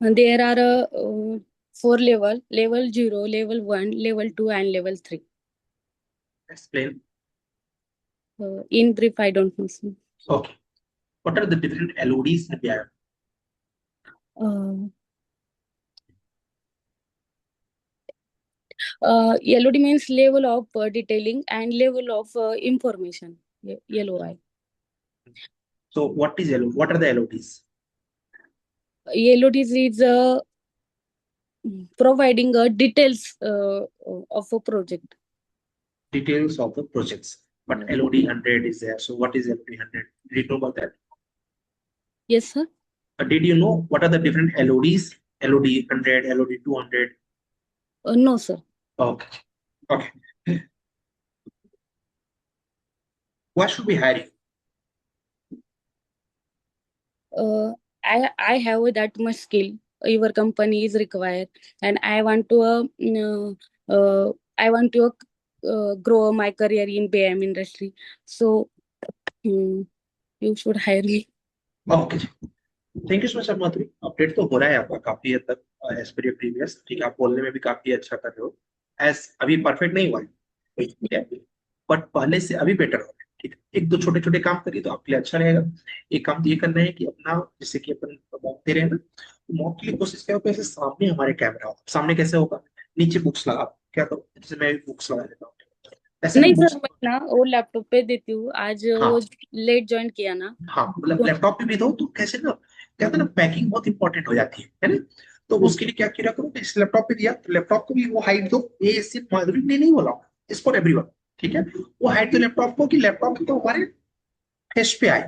And there are 4 level 0, level 1, level 2, and level 3. Explain. In brief, I don't know, sir. Okay. What are the different LODs in BIM? LOD means level of detailing and level of information. LOI. So what is LOD? What are the LODs? LODs is providing details of a project. Details of the projects. But LOD 100 is there. So what is LOD 100? Did you know about that? Yes, sir. Did you know what are the different LODs? LOD 100, LOD 200? No, sir. Okay. Okay. Why should we hire you? I have that much skill your company is required, and I want to grow my career in BM industry. So you should hire me. Okay जी, thank you so much Madhuri. Update तो हो रहा है आपका काफी हद तक as per previous. ठीक है, आप बोलने में भी काफी अच्छा कर रहे हो। एज अभी परफेक्ट नहीं हुआ है, ठीक है, बट पहले से अभी बेटर हो रहा है। ठीक है, एक दो छोटे छोटे काम करिए तो आपके लिए अच्छा रहेगा। एक काम तो ये करना है कि अपना, जैसे कि अपन मॉक दे रहे हैं ना, तो मॉक के लिए कोशिश करो कि ऐसे सामने हमारे कैमरा हो। सामने कैसे होगा? नीचे बुक्स लगा, क्या करो, जैसे मैं बुक्स लगा देता हूँ ऐसे नहीं बुक्स। सर, मैं ना वो लैपटॉप पे देती हूँ। आज हाँ वो लेट ज्वाइन किया ना, हाँ, मतलब तो लैपटॉप पे भी दो तो कैसे ना, कहते हैं ना, पैकिंग बहुत इंपॉर्टेंट हो जाती है ना। तो उसके लिए क्या किया करो, इस लैपटॉप पे दिया तो लैपटॉप को भी वो हाइट दो। ये सिर्फ माधुरी ने नहीं बोला, इस फॉर एवरीवन। ठीक है, वो हाइट दो लैपटॉप को कि लैपटॉप तो हमारे फेस पे आए।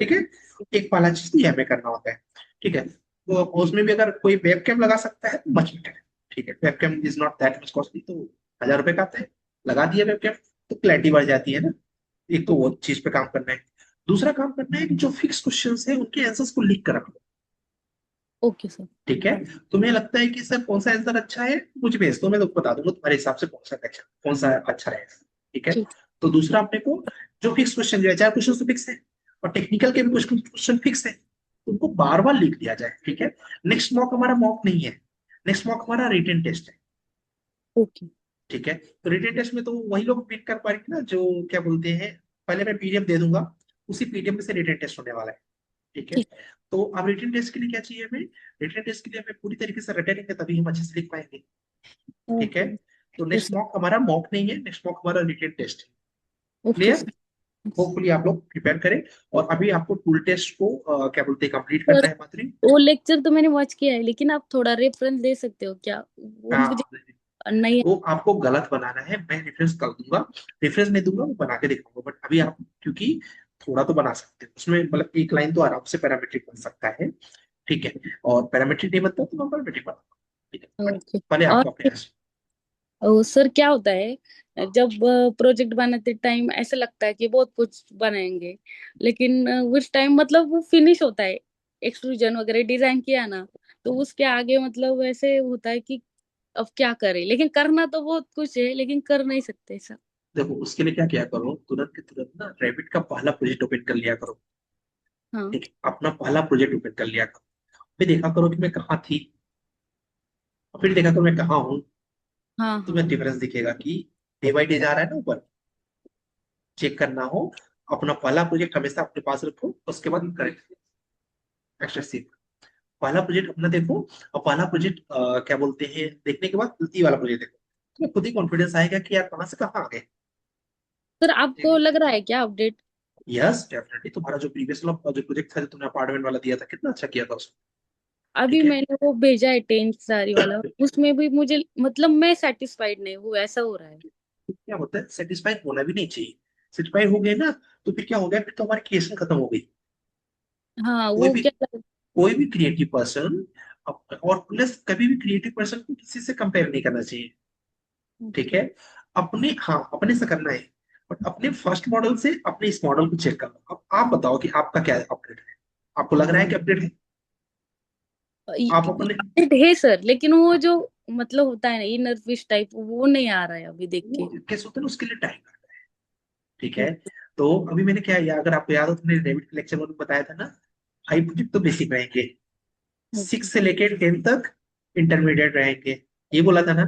ठीक है, एक पहला चीज तो ये हमें करना होता है। ठीक है, तो उसमें भी अगर कोई वेबकैम लगा सकता है तो मच बेटर है। ठीक है, webcam is not that much costly, तो 1000 रुपए का आता है, लगा दिया वेबकैम तो क्लैरिटी बढ़ जाती है ना। एक तो वो चीज पे काम करना है। दूसरा काम करना है कि जो फिक्स क्वेश्चंस है उनके आंसर्स को लिख कर रखो। Okay sir. ठीक है, तुम्हें लगता है कि सर कौन सा आंसर अच्छा है, मुझे भेज दो, मैं तुमको बता दूंगा तुम्हारे हिसाब से कौन सा अच्छा रहेगा। ठीक है, ठीक। तो दूसरा अपने को जो फिक्स क्वेश्चन जो है, 4 क्वेश्चन तो फिक्स है और टेक्निकल के भी कुछ क्वेश्चन फिक्स है, उनको बार बार लिख दिया जाए। ठीक है, नेक्स्ट मॉक हमारा मॉक नहीं है, नेक्स्ट मॉक हमारा रिटन टेस्ट है। ओके। ठीक है, तो रिटन टेस्ट में तो वही लोग पिक कर पाएंगे ना, जो क्या बोलते हैं, पहले मैं पीडीएफ दे दूंगा, उसी पीडीएफ में से रिटन टेस्ट होने वाला है। ठीक है, ठीक। तो अब रिटन टेस्ट के लिए क्या चाहिए हमें? रिटन टेस्ट के लिए हमें पूरी तरीके से रटे रहेंगे तभी हम अच्छे से लिख पाएंगे। ठीक है, ओके। तो यस नेक्स्ट सर। मॉक हमारा मॉक नहीं है, नेक्स्ट मॉक हमारा रिटन टेस्ट है। Okay clear? सर। होपफुली आप लोग प्रिपेयर करें। और अभी आपको टूल टेस्ट को क्या बोलते हैं, कंप्लीट सर करना है माधुरी। वो लेक्चर तो मैंने वॉच किया है, लेकिन आप थोड़ा रेफरेंस दे सकते हो क्या? वो मुझे हाँ, नहीं। वो आपको गलत बनाना है, मैं रेफरेंस कर दूंगा। रेफरेंस नहीं दूंगा, वो बना के दिखाऊंगा, बट अभी आप क्योंकि थोड़ा तो बना सकते हैं उसमें, मतलब एक लाइन तो आराम से पैरामीट्रिक बन सकता है। ठीक है, और पैरामीट्रिक नहीं बनता तो नॉर्मल मैट्रिक बना। ठीक है, बट ओके। पहले और आपको अपने यहाँ से। सर क्या होता है, जब प्रोजेक्ट बनाते टाइम ऐसा लगता है कि बहुत कुछ बनाएंगे, लेकिन उस टाइम मतलब वो फिनिश होता है, एक्सट्रूजन वगैरह डिजाइन किया ना, तो उसके आगे मतलब ऐसे होता है कि अब क्या करें, लेकिन करना तो बहुत कुछ है, लेकिन कर नहीं सकते सर। देखो, उसके लिए क्या किया करो, तुरंत के तुरंत ना रैबिट का पहला प्रोजेक्ट ओपन कर लिया करो। हाँ ठीक है, अपना पहला प्रोजेक्ट ओपन कर लिया करो, फिर देखा करो कि मैं कहाँ थी, और फिर देखा करो मैं कहाँ हूँ। हाँ तुम्हें हाँ। डिफरेंस दिखेगा कि डे बाई डे जा रहा है ना ऊपर। चेक करना हो, अपना पहला प्रोजेक्ट हमेशा अपने पास रखो, उसके बाद करेक्ट एक्स्ट्रा सीख। पहला प्रोजेक्ट अपना देखो, और पहला प्रोजेक्ट क्या बोलते हैं देखने के बाद ये वाला प्रोजेक्ट देखो, तुम्हें खुद ही कॉन्फिडेंस आएगा कि यार कहाँ से कहाँ आ गए। सर आपको लग रहा है क्या अपडेट? यस डेफिनेटली, तुम्हारा जो प्रीवियस वाला जो प्रोजेक्ट था, जो तुमने अपार्टमेंट वाला दिया था, कितना अच्छा किया था उसमें। अभी ठीक है, मैंने वो भेजा है 10th सारी वाला, उसमें भी मुझे मतलब मैं सेटिस्फाइड नहीं हूँ, ऐसा हो रहा है। क्या होता है, सेटिस्फाइड होना भी नहीं चाहिए। सेटिस्फाइड हो गए ना, तो फिर क्या हो गया, फिर तो हमारी क्रिएशन खत्म हो गई। हाँ कोई वो भी क्या। कोई भी क्रिएटिव पर्सन, और प्लस कभी भी क्रिएटिव पर्सन को किसी से कंपेयर नहीं करना चाहिए। ठीक ओके। है, अपने, हाँ, अपने से करना है, बट अपने फर्स्ट मॉडल से अपने इस मॉडल को चेक कर लो। अब आप बताओ कि आपका क्या अपडेट है, आपको लग रहा है कि अपडेट है? आप अपने, अपडेट है सर, लेकिन वो जो मतलब होता है ना इनर पीस टाइप, वो नहीं आ रहा है अभी देख वो के। कैसे होता है ना, उसके लिए टाइम लगता है। ठीक है, तो अभी मैंने क्या, या अगर आपको याद हो, तुमने डेविड के लेक्चर में बताया था ना, 5 प्रोजेक्ट तो बेसिक रहेंगे, ओके। 6 से लेके 10 तक इंटरमीडिएट रहेंगे, ये बोला था ना।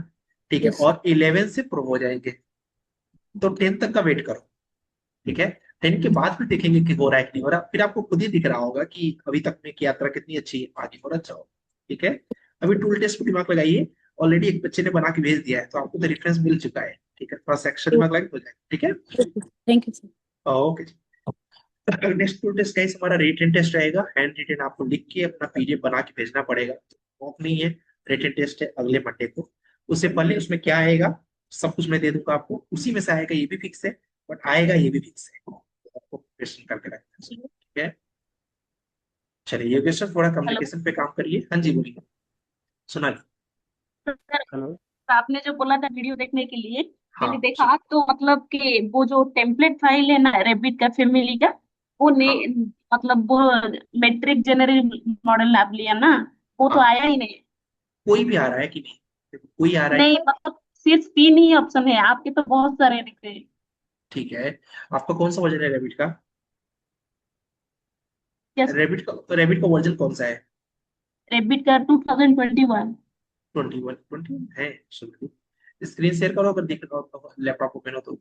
ठीक है, यस। और 11 से प्रो हो जाएंगे, तो 10 तक का वेट करो। ठीक है, 10 के बाद फिर देखेंगे कि हो रहा है कि नहीं हो रहा, फिर आपको खुद ही दिख रहा होगा कि अभी तक में की यात्रा कितनी अच्छी है, आगे और अच्छा हो। ठीक है, अभी टूल टेस्ट पर दिमाग लगाइए। ऑलरेडी एक बच्चे ने बना के भेज दिया है, तो आपको तो रेफरेंस मिल चुका है। ठीक है, थोड़ा सेक्शन दिमाग लगे हो जाए। ठीक है, थैंक यू सर। ओके जी। नेक्स्ट टूल टेस्ट गाइस हमारा रिटन टेस्ट रहेगा। हैंड रिटन आपको लिख के अपना पीडीएफ बना के भेजना पड़ेगा। मॉक नहीं है, रिटन टेस्ट है अगले मंडे को। उससे पहले उसमें क्या आएगा सब कुछ मैं दे दूंगा आपको, उसी में से आएगा ये भी फिक्स है, बट आएगा ये भी फिक्स है, तो आपको क्वेश्चन करके रखना है। ठीक है, चलिए ये क्वेश्चन थोड़ा हेलो कम्युनिकेशन पे काम करिए। हाँ जी बोलिए, सुना ली। Sir, hello. आपने जो बोला था वीडियो देखने के लिए, मैंने हाँ देखा तो मतलब कि वो जो टेम्पलेट फाइल है ना रैबिट का फैमिली का, वो ने हाँ मतलब वो मैट्रिक जनरल मॉडल आप लिया ना, वो तो हाँ, आया ही नहीं। कोई भी आ रहा है कि नहीं? देखो, कोई आ रहा है नहीं कि मतलब सिर्फ 3 ही ऑप्शन है, आपके तो बहुत सारे दिख रहे हैं। ठीक है। आपका कौन सा वर्जन है रेबिट का? यस। रेबिट का वर्जन कौन सा है? रेबिट का 2021। 21 है? सुन, स्क्रीन शेयर करो, अगर दिख रहा हो तो, लैपटॉप ओपन हो तो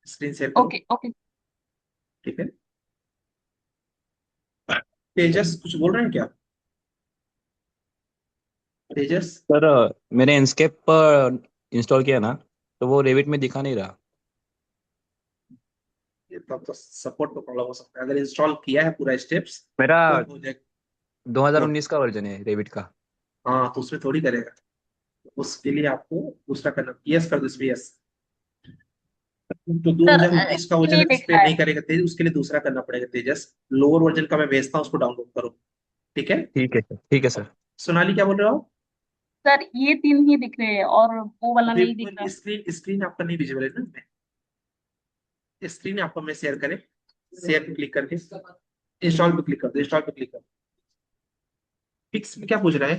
स्क्रीन शेयर करो। Okay okay. ठीक है। तेजस कुछ बोल रहे हैं क्या? तेजस? सर मैंने इंस्केप पर इंस्टॉल किया ना, तो वो रेविट में दिखा नहीं रहा। ये तब तो सपोर्ट तो प्रॉब्लम हो सकता है, अगर इंस्टॉल किया है पूरा स्टेप्स मेरा तो हो जाएगा। तो 2019 का वर्जन है रेविट का। हाँ, तो उसमें थोड़ी करेगा। उसके लिए आपको दूसरा करना, यस कर दो इसमें, यस। तो सर 2019 का वर्जन नहीं इस दिख पे रहा नहीं है। करेगा तेज, उसके लिए दूसरा करना पड़ेगा तेजस। लोअर वर्जन का मैं भेजता हूँ, उसको डाउनलोड करो। ठीक है। ठीक है सर, ठीक है सर। सोनाली क्या बोल रहे हो आप? सर ये 3 ही दिख रहे हैं और वो वाला अभी नहीं दिख रहा। स्क्रीन स्क्रीन आपका नहीं विजिबल है ना? स्क्रीन आपको मैं शेयर करें, शेयर पे क्लिक करके इंस्टॉल पे क्लिक कर दो, इंस्टॉल पे क्लिक कर। फिक्स में क्या पूछ रहा है?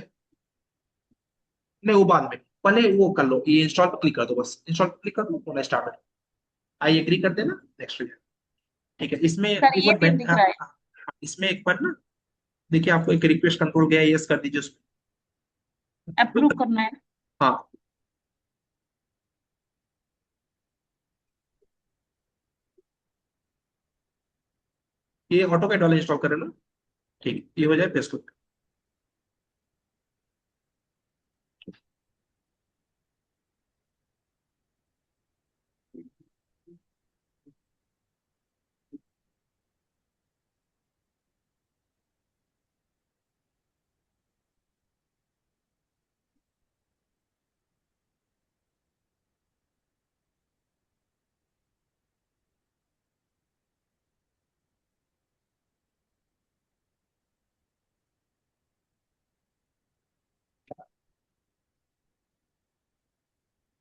नहीं, वो बाद में, पहले वो कर लो, ये इंस्टॉल पे क्लिक कर दो, बस इंस्टॉल पे क्लिक कर दो, होना स्टार्ट है। आई एग्री कर देना, नेक्स्ट। ठीक है। इसमें सर एक ये बार 3 दिख हाँ, रहा है। हाँ, इसमें एक बार ना, देखिए आपको एक रिक्वेस्ट कंट्रोल गया, यस कर दीजिए उसमें। अप्रूव करना है। हाँ, ये ऑटो कैड वाला इंस्टॉल करें ना? ठीक, ये हो जाए पेस्ट।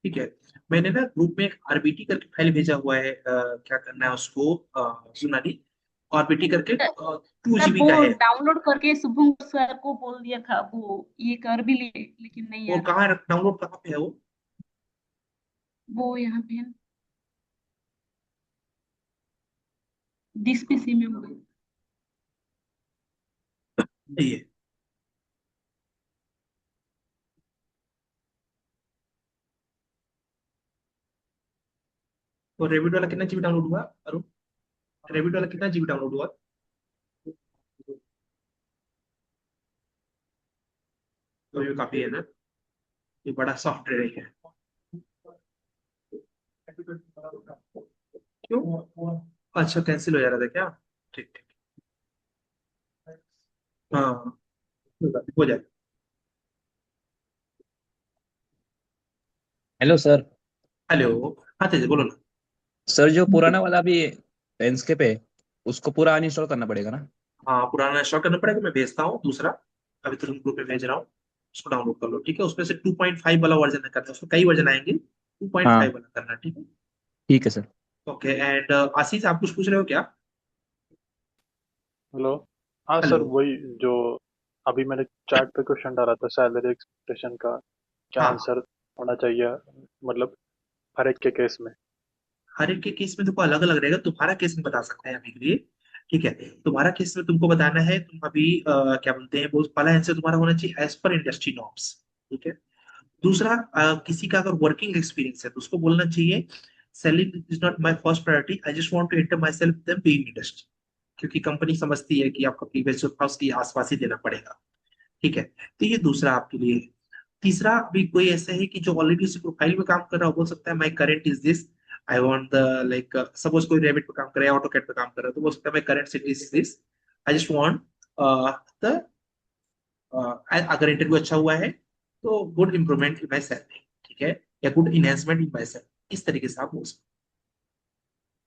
ठीक है। मैंने ना ग्रुप में एक आरबीटी करके फाइल भेजा हुआ है, क्या करना है उसको, सुनानी। आरबीटी करके टू सर जीबी वो का है। डाउनलोड करके शुभम सर को बोल दिया था, वो ये कर भी लिए लेकिन नहीं आ और रहा। कहाँ डाउनलोड कहाँ पे है वो? वो यहाँ पे है, दिस पीसी में होगा। नहीं है। तो रेविट वाला कितना जीबी डाउनलोड हुआ अरुण? रेविट वाला कितना जीबी डाउनलोड हुआ? तो ये काफी है ना, ये बड़ा सॉफ्टवेयर है। क्यों? अच्छा, कैंसिल हो जा रहा था क्या? ठीक ठीक। हाँ, हो जाए। Hello sir. हेलो। हाँ तेज बोलो ना। सर जो पुराना वाला भी इंस्केप है, उसको पूरा अनइंस्टॉल करना पड़ेगा ना? हाँ, पुराना इंस्टॉल करना पड़ेगा, मैं भेजता हूँ दूसरा। अभी तुरंत ग्रुप में भेज रहा हूँ, उसको डाउनलोड कर लो। ठीक है, उसमें से 2.5 वाला वर्जन करना है, उसमें कई वर्जन आएंगे, 2.5 हाँ, वाला करना है, ठीक है। ठीक है सर। ओके। एंड आशीष, आप कुछ पूछ रहे हो क्या? हेलो। हाँ हेलो। सर, वही जो अभी मैंने चैट पे क्वेश्चन डाला था सैलरी एक्सपेक्टेशन का, क्या हाँ, आंसर होना चाहिए, मतलब हर एक के केस में। हर एक के केस में तुमको अलग अलग रहेगा, तुम्हारा केस में बता सकते हैं अभी के लिए। ठीक है। तुम्हारा केस में तुमको बताना है, तुम अभी क्या बोलते हैं, वो पहला आंसर तुम्हारा होना चाहिए एज पर इंडस्ट्री नॉर्म्स। ठीक है। दूसरा, किसी का अगर वर्किंग एक्सपीरियंस है तो उसको बोलना चाहिए, selling is not my first priority, I just want to enter myself the paying industry. क्योंकि कंपनी समझती है कि आपका प्रीवियस जो था उसके आसपास ही देना पड़ेगा। ठीक है, तो ये दूसरा आपके लिए है। तीसरा, भी कोई ऐसा है कि जो ऑलरेडी उसी प्रोफाइल में काम कर रहा हो, बोल सकता है my current is this, I want the, like suppose कोई रेबिट पे काम कर रहा है, ऑटोकैड पे काम कर रहा है, तो बोल सकता है my current city is this, I just want the, अगर इंटरव्यू अच्छा हुआ है तो good improvement in my salary. ठीक है, या good enhancement in my salary, इस तरीके से आप बोल सकते हैं।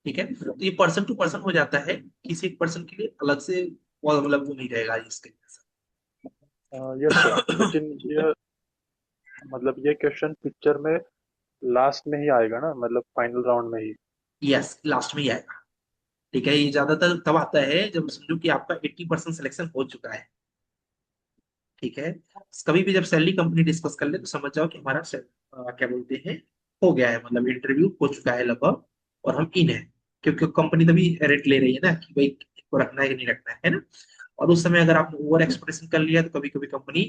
ठीक है, तो ये पर्सन टू पर्सन हो जाता है, किसी एक पर्सन के लिए अलग से मतलब वो नहीं रहेगा इसके यस सर, लिए। लेकिन ये मतलब ये क्वेश्चन पिक्चर में लास्ट में ही आएगा ना, मतलब फाइनल राउंड में ही। यस, लास्ट में ही आएगा। ठीक है, ये ज्यादातर तब आता है जब समझो कि आपका 80% सिलेक्शन हो चुका है। ठीक है, कभी भी जब सैलरी कंपनी डिस्कस कर ले तो समझ जाओ कि हमारा क्या बोलते हैं, हो गया है, मतलब इंटरव्यू हो चुका है लगभग, और हम इन है, क्योंकि कंपनी तभी रेट ले रही है ना कि भाई इसको रखना है कि नहीं रखना है ना। और उस समय अगर आपने ओवर एक्सपेक्टेशन कर लिया तो कभी कभी कंपनी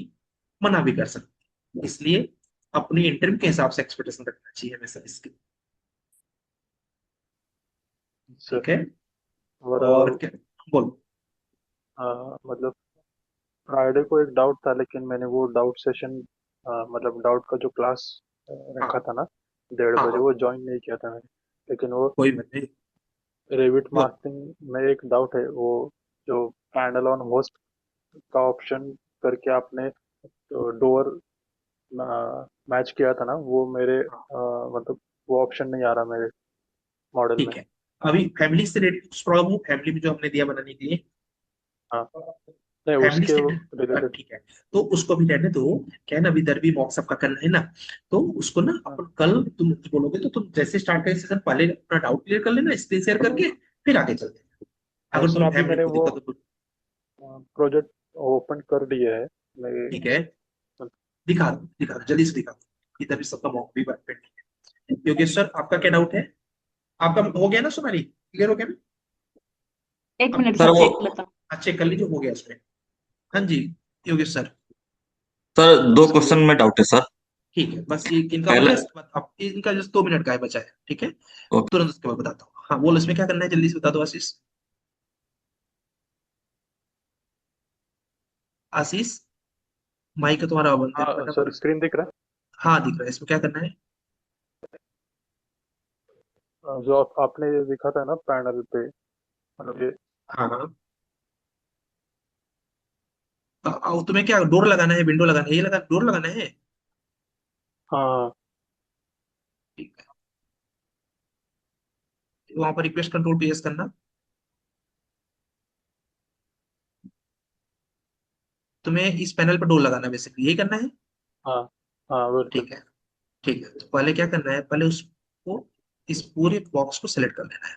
मना भी कर सकती है, इसलिए अपनी इंटरव्यू के हिसाब से एक्सपेक्टेशन रखना चाहिए हमेशा इसकी। सर ठीक है, और और क्या बोलो। मतलब फ्राइडे को एक डाउट था, लेकिन मैंने वो डाउट सेशन मतलब डाउट का जो क्लास रखा हाँ था ना 1:30 बजे, हाँ, वो ज्वाइन नहीं किया था मैंने। लेकिन वो कोई बात नहीं, रेविट बोल। मास्टरिंग में एक डाउट है, वो जो पैनल ऑन होस्ट का ऑप्शन करके आपने डोर मैच किया था ना, वो मेरे मतलब वो ऑप्शन नहीं आ रहा मेरे मॉडल में। ठीक है, अभी फैमिली से रिलेटेड प्रॉब्लम हो, फैमिली में जो हमने दिया बनाने के लिए, हाँ, नहीं फैमिली उसके से रिलेटेड। ठीक है, तो उसको भी रहने दो। क्या है ना, अभी दरबी मॉक सबका करना है ना, तो उसको ना हाँ, अपन कल तुम बोलोगे तो तुम जैसे स्टार्ट करें सेशन पहले अपना डाउट क्लियर कर लेना, स्क्रीन शेयर करके फिर आगे चलते हैं। हाँ अगर सर, तुम्हें अभी फैमिली मैंने को वो दिक्कत हो तो प्रोजेक्ट ओपन कर दिया है मेरे। ठीक है, दिखा दो जल्दी से दिखा दो, इधर भी सबका मॉक भी पेंडिंग है। योगेश सर आपका क्या डाउट है? आपका हो गया ना सुनारी, क्लियर हो गया ना? एक अब मिनट सर सर, वो चेक कर लेता हूँ। चेक कर लीजिए हो गया इसमें। हाँ जी योगेश सर। सर 2 क्वेश्चन में डाउट है सर। ठीक है, बस ये इनका हो पहले गया, इसके बाद अब इनका जस्ट 2 मिनट का है बचा है, ठीक है, ओके, तुरंत उसके बाद बताता हूँ। हाँ बोलो, इसमें क्या करना है जल्दी से बता दो आशीष। आशीष, माइक तुम्हारा बंद है हाँ सर, फटाफट। स्क्रीन दिख रहा हाँ दिख रहा है, इसमें क्या करना है? है जो आपने ये दिखा था ना पैनल पे, मतलब ये। हाँ हाँ, तुम्हें क्या डोर लगाना है, विंडो लगाना है, ये लगा डोर लगाना है? हाँ ठीक है, वहां पर रिक्वेस्ट कंट्रोल पे यस करना। तुम्हें इस पैनल पर डोर लगाना है, बेसिकली यही करना है। हाँ हाँ, बिल्कुल। ठीक है, ठीक है, तो पहले क्या करना है, पहले उसको इस पूरे बॉक्स को सिलेक्ट कर लेना है।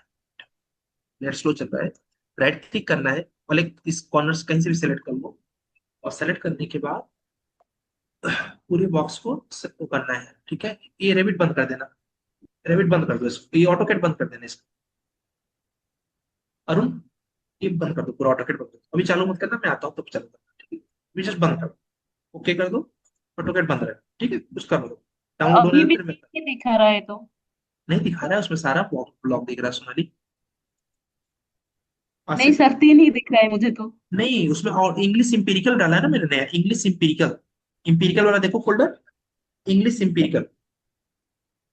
नेट स्लो चल रहा है, राइट क्लिक करना है, पहले इस कॉर्नर से कहीं से भी सिलेक्ट कर लो, और सेलेक्ट करने के बाद पूरे बॉक्स को वो करना है। ठीक है, ये रेबिट बंद कर देना, रेबिट बंद कर दो इसको, ये ऑटो कैट बंद कर देना इसको। अरुण, ये बंद कर दो, पूरा ऑटो कैट बंद कर दो, अभी चालू मत करना, मैं आता हूँ तब चालू करना, ठीक है, अभी जस्ट बंद कर दो, ओके कर दो, ऑटो कैट बंद रहे, ठीक है, कुछ कर लो, डाउनलोड होने अभी दो, भी फिर मैं नहीं दिखा रहा है तो। नहीं दिखा रहा है उसमें सारा ब्लॉक दिख रहा है सोनाली। नहीं आसिफ, सर, 3 ही दिख रहा है मुझे तो। नहीं उसमें और इंग्लिश इंपीरिकल डाला है ना मैंने, नया इंग्लिश इंपीरिकल, इंपीरिकल वाला देखो फोल्डर, इंग्लिश इंपीरिकल,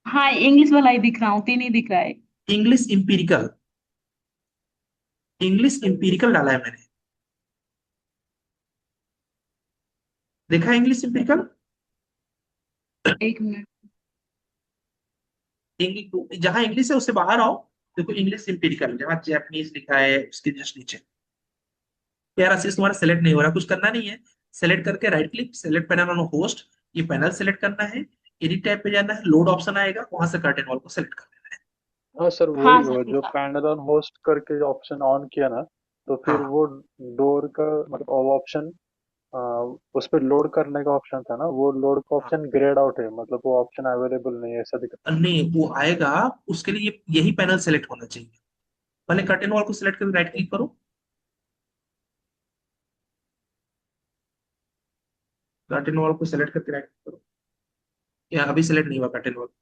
हाँ, इंग्लिश वाला ही दिख रहा हूँ, 3 ही दिख रहा है। इंग्लिश इंपीरिकल, इंग्लिश इंपीरिकल डाला है मैंने, देखा इंग्लिश इंपीरिकल? एक मिनट। जहां इंग्लिश है उससे बाहर आओ, देखो इंग्लिश इंपीरिकल, जहां जैपनीज लिखा है उसके जस्ट नीचे। यार आशीष तुम्हारा सेलेक्ट नहीं हो रहा, कुछ करना नहीं है, सेलेक्ट करके right click, select panel on host, ये पैनल सेलेक्ट करना है, एडिट टैब पे जाना है, लोड ऑप्शन आएगा, वहां से कर्टेन वॉल को सेलेक्ट कर लेना है। हाँ सर, वही हाँ सर, जो हुआ। पैनल ऑन होस्ट करके ऑप्शन ऑन किया ना, तो फिर हाँ वो डोर का मतलब ऑप्शन, उस पर लोड करने का ऑप्शन था ना, वो लोड का हाँ, ऑप्शन ग्रेड आउट है, मतलब वो ऑप्शन अवेलेबल नहीं है, ऐसा दिख रहा नहीं वो आएगा, उसके लिए यही पैनल सेलेक्ट होना चाहिए, पहले कर्टेन वॉल को सिलेक्ट करके राइट क्लिक करो, कर्टेन वॉल को सिलेक्ट करके राइट क्लिक करो, या अभी सिलेक्ट नहीं हुआ कर्टेन वॉल? है।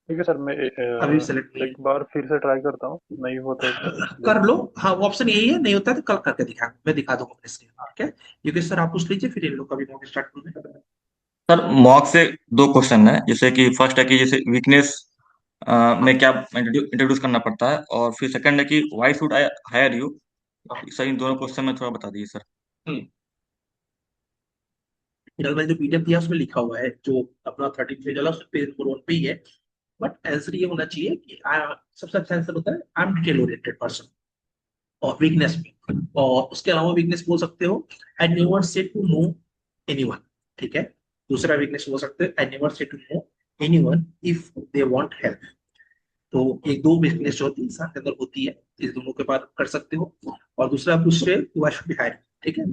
ठीक है सर, मैं अभी सिलेक्ट नहीं है, एक बार फिर से ट्राई करता हूँ, नहीं होता तो कर देख। लो, हाँ वो ऑप्शन यही है, नहीं होता तो कल करके दिखा, मैं दिखा दूंगा अपने स्क्रीन, ठीक है। योगेश सर आप पूछ लीजिए, फिर इन लोग का भी मॉक स्टार्ट करूंगा। सर मॉक से 2 क्वेश्चन है, जैसे कि फर्स्ट है कि जैसे वीकनेस में क्या इंट्रोड्यूस करना पड़ता है, और फिर सेकंड है कि why should I hire you. Sir इन दोनों क्वेश्चन में थोड़ा बता दीजिए सर। हम्म, फिलहाल मैंने जो पीडीएफ दिया उसमें लिखा हुआ है, जो अपना 13 पेज वाला उस पेज नंबर 1 पे ही है, बट आंसर ये होना चाहिए कि सबसे अच्छा आंसर होता है I am detail oriented person, और वीकनेस में, और उसके अलावा वीकनेस बोल सकते हो I never said to no anyone, ठीक है, दूसरा वीकनेस हो सकता है, I never say to no anyone if they want help. तो एक दो वीकनेस जो होती है इंसान के अंदर होती है, इस दोनों के बाद कर सकते हो। और दूसरा आप पूछ रहे हो व्हाई शुड बी हायर, ठीक है।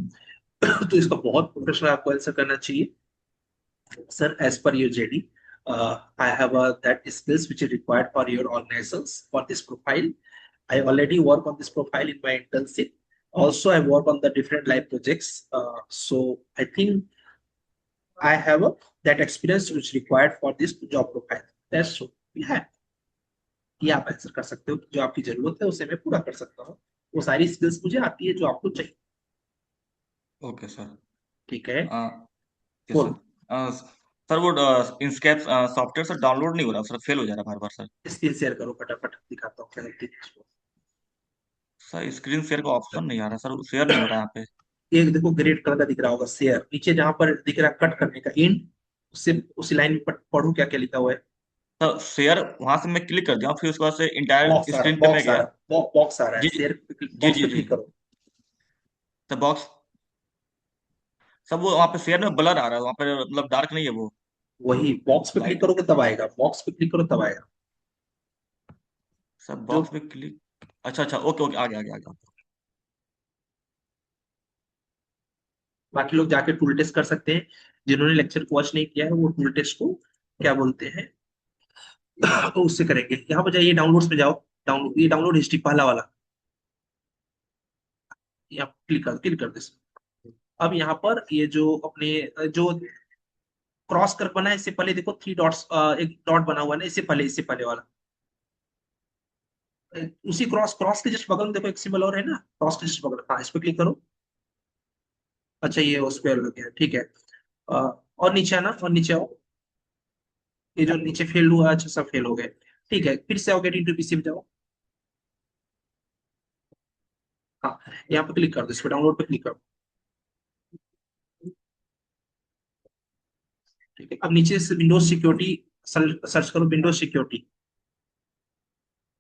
तो इसका बहुत प्रोफेशनल आपको आंसर करना चाहिए। Sir, as per your JD, I have that skills which is required for your organizations for this profile. I already work on this profile in my internship. Also, I work on the different live projects. So I think I have that experience which is required for this job profile. That's so we have. ये आप answer कर सकते हो, जो आपकी जरूरत है उसे मैं पूरा कर सकता हूँ। वो सारी स्किल्स मुझे आती है जो आपको चाहिए। Okay sir. ठीक है। Yes sir. सर वो इंस्केप सॉफ्टवेयर सर डाउनलोड नहीं हो रहा सर, फेल हो जा रहा है बार बार सर। स्क्रीन शेयर करो, फटाफट दिखाता हूँ क्या गलती है। सर स्क्रीन शेयर का ऑप्शन नहीं आ रहा सर, शेयर नहीं हो रहा यहाँ पे। एक देखो ग्रेड कलर का दिख रहा होगा शेयर, नीचे जहां पर दिख रहा है कट करने का एंड, उससे उसी लाइन में पढ़ू क्या क्या लिखा हुआ है। सर शेयर वहां से मैं क्लिक कर दिया, फिर उसके बाद से इंटायर बॉक्स आ स्क्रीन पे मैं गया। रहा बॉक्स आ रहा है, जी शेयर जी बॉक्स जी पे जी क्लिक करो। सर बॉक्स, सब वो वहाँ पे शेयर में ब्लर आ रहा है, वहाँ पे मतलब डार्क नहीं है वो। वही बॉक्स पे क्लिक करोगे तब आएगा, बॉक्स पे क्लिक करो तब आएगा। सर जो बॉक्स पे क्लिक, अच्छा अच्छा ओके ओके आ गया आ गया आ गया। बाकी लोग जाके टूल टेस्ट कर सकते हैं, जिन्होंने लेक्चर को वॉच नहीं किया है वो टूल टेस्ट को क्या बोलते हैं तो उससे करेंगे। यहाँ पर जाइए डाउनलोड्स में जाओ, डाउनलोड ये डाउनलोड हिस्ट्री पहला वाला, यहाँ क्लिक कर दिस। अब यहाँ पर ये जो अपने जो क्रॉस कर बना है, इससे पहले देखो थ्री डॉट्स, एक डॉट बना हुआ है ना, इससे पहले वाला, उसी क्रॉस क्रॉस के जस्ट बगल में देखो एक सिंबल और है ना, क्रॉस के जस्ट बगल, हाँ इस पे क्लिक करो। अच्छा ये उस पे लग गया, ठीक है। और नीचे आना, और नीचे आओ, ये जो नीचे फेल हुआ, अच्छा सब फेल हो गए, ठीक है। फिर से आओ गेट इनटू पीसी में जाओ, हाँ यहाँ पे क्लिक कर दो, इस पे डाउनलोड पे क्लिक करो, ठीक है। अब नीचे से विंडोज सिक्योरिटी सर्च करो, विंडोज सिक्योरिटी,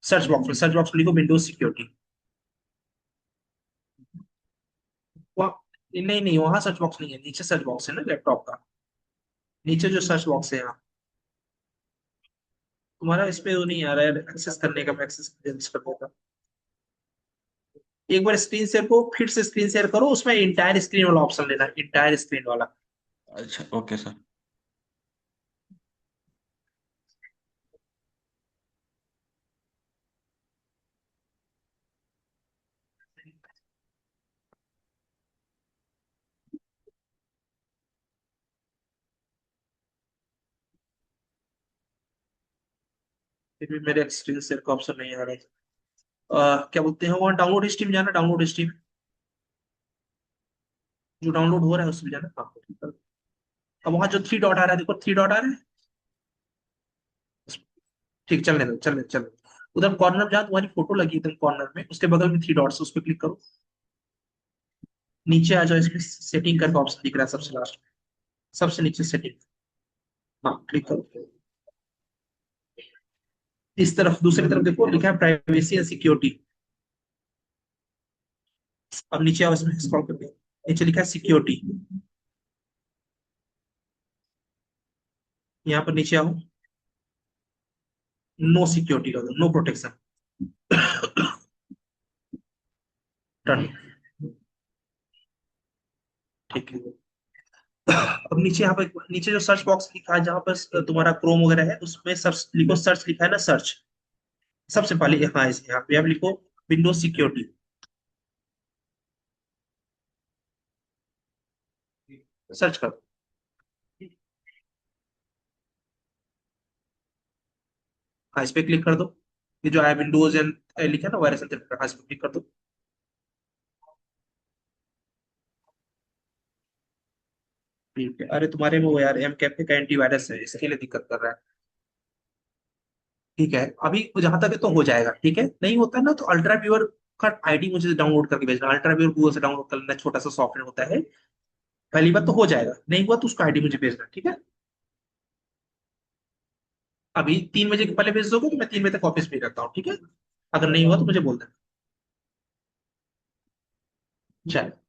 सर्च बॉक्स में लिखो विंडोज सिक्योरिटी। नहीं नहीं, वहां सर्च बॉक्स नहीं है, नीचे सर्च बॉक्स है ना लैपटॉप का, नीचे जो सर्च बॉक्स है यहाँ। तुम्हारा इस पे वो नहीं आ रहा है एक्सेस करने का, मैं एक्सेस कर देता। एक बार स्क्रीन शेयर को फिर से स्क्रीन शेयर करो, उसमें इंटायर स्क्रीन वाला ऑप्शन लेना, इंटायर स्क्रीन वाला। अच्छा ओके सर। फिर भी मेरे स्क्रीन शेयर का ऑप्शन नहीं आ रहा है। क्या बोलते हैं, वहाँ डाउनलोड हिस्ट्री में जाना, डाउनलोड हिस्ट्री में जो डाउनलोड हो रहा है उसमें जाना, हाँ ठीक है। अब वहां जो थ्री डॉट आ रहा है, देखो थ्री डॉट आ रहा है, ठीक, चलने दो। उधर कॉर्नर में जहाँ तुम्हारी फोटो लगी एकदम कॉर्नर में, उसके बगल में थ्री डॉट्स, उस पर क्लिक करो। नीचे आ जाओ, इसमें सेटिंग का ऑप्शन दिख रहा है सबसे लास्ट, सबसे नीचे सेटिंग, हाँ क्लिक करो। इस तरफ दूसरी तरफ देखो लिखा है प्राइवेसी एंड सिक्योरिटी। अब नीचे आओ, इसमें स्क्रॉल करके नीचे लिखा है सिक्योरिटी, यहाँ पर नीचे आओ, नो सिक्योरिटी का, नो प्रोटेक्शन, डन, ठीक है। अब नीचे यहाँ पर नीचे जो सर्च बॉक्स लिखा है, जहां पर तुम्हारा क्रोम वगैरह है, उसमें सर्च लिखो, सर्च लिखा है ना सर्च, सबसे पहले यहाँ यहाँ पे आप लिखो विंडोज सिक्योरिटी, सर्च करो, हाँ इस पे क्लिक कर दो। ये जो आया विंडोज एंड लिखा है ना वायरस एंड, हाँ इस पे क्लिक कर दो। ठीक है, अरे तुम्हारे में वो यार एम कैफे का एंटीवायरस है, इसके लिए दिक्कत कर रहा है। ठीक है, अभी जहां तक है तो हो जाएगा, ठीक है। नहीं होता है ना तो अल्ट्रा व्यूअर का आईडी मुझे डाउनलोड करके भेजना, अल्ट्रा व्यूअर गूगल से डाउनलोड कर लेना, छोटा सा सॉफ्टवेयर होता है। पहली बात तो हो जाएगा, नहीं हुआ तो उसका आईडी मुझे भेजना, ठीक है। अभी 3 बजे के पहले भेज दोगे तो मैं 3 बजे तक ऑफिस में रहता हूँ, ठीक है। अगर नहीं हुआ तो मुझे बोल देना। चलो।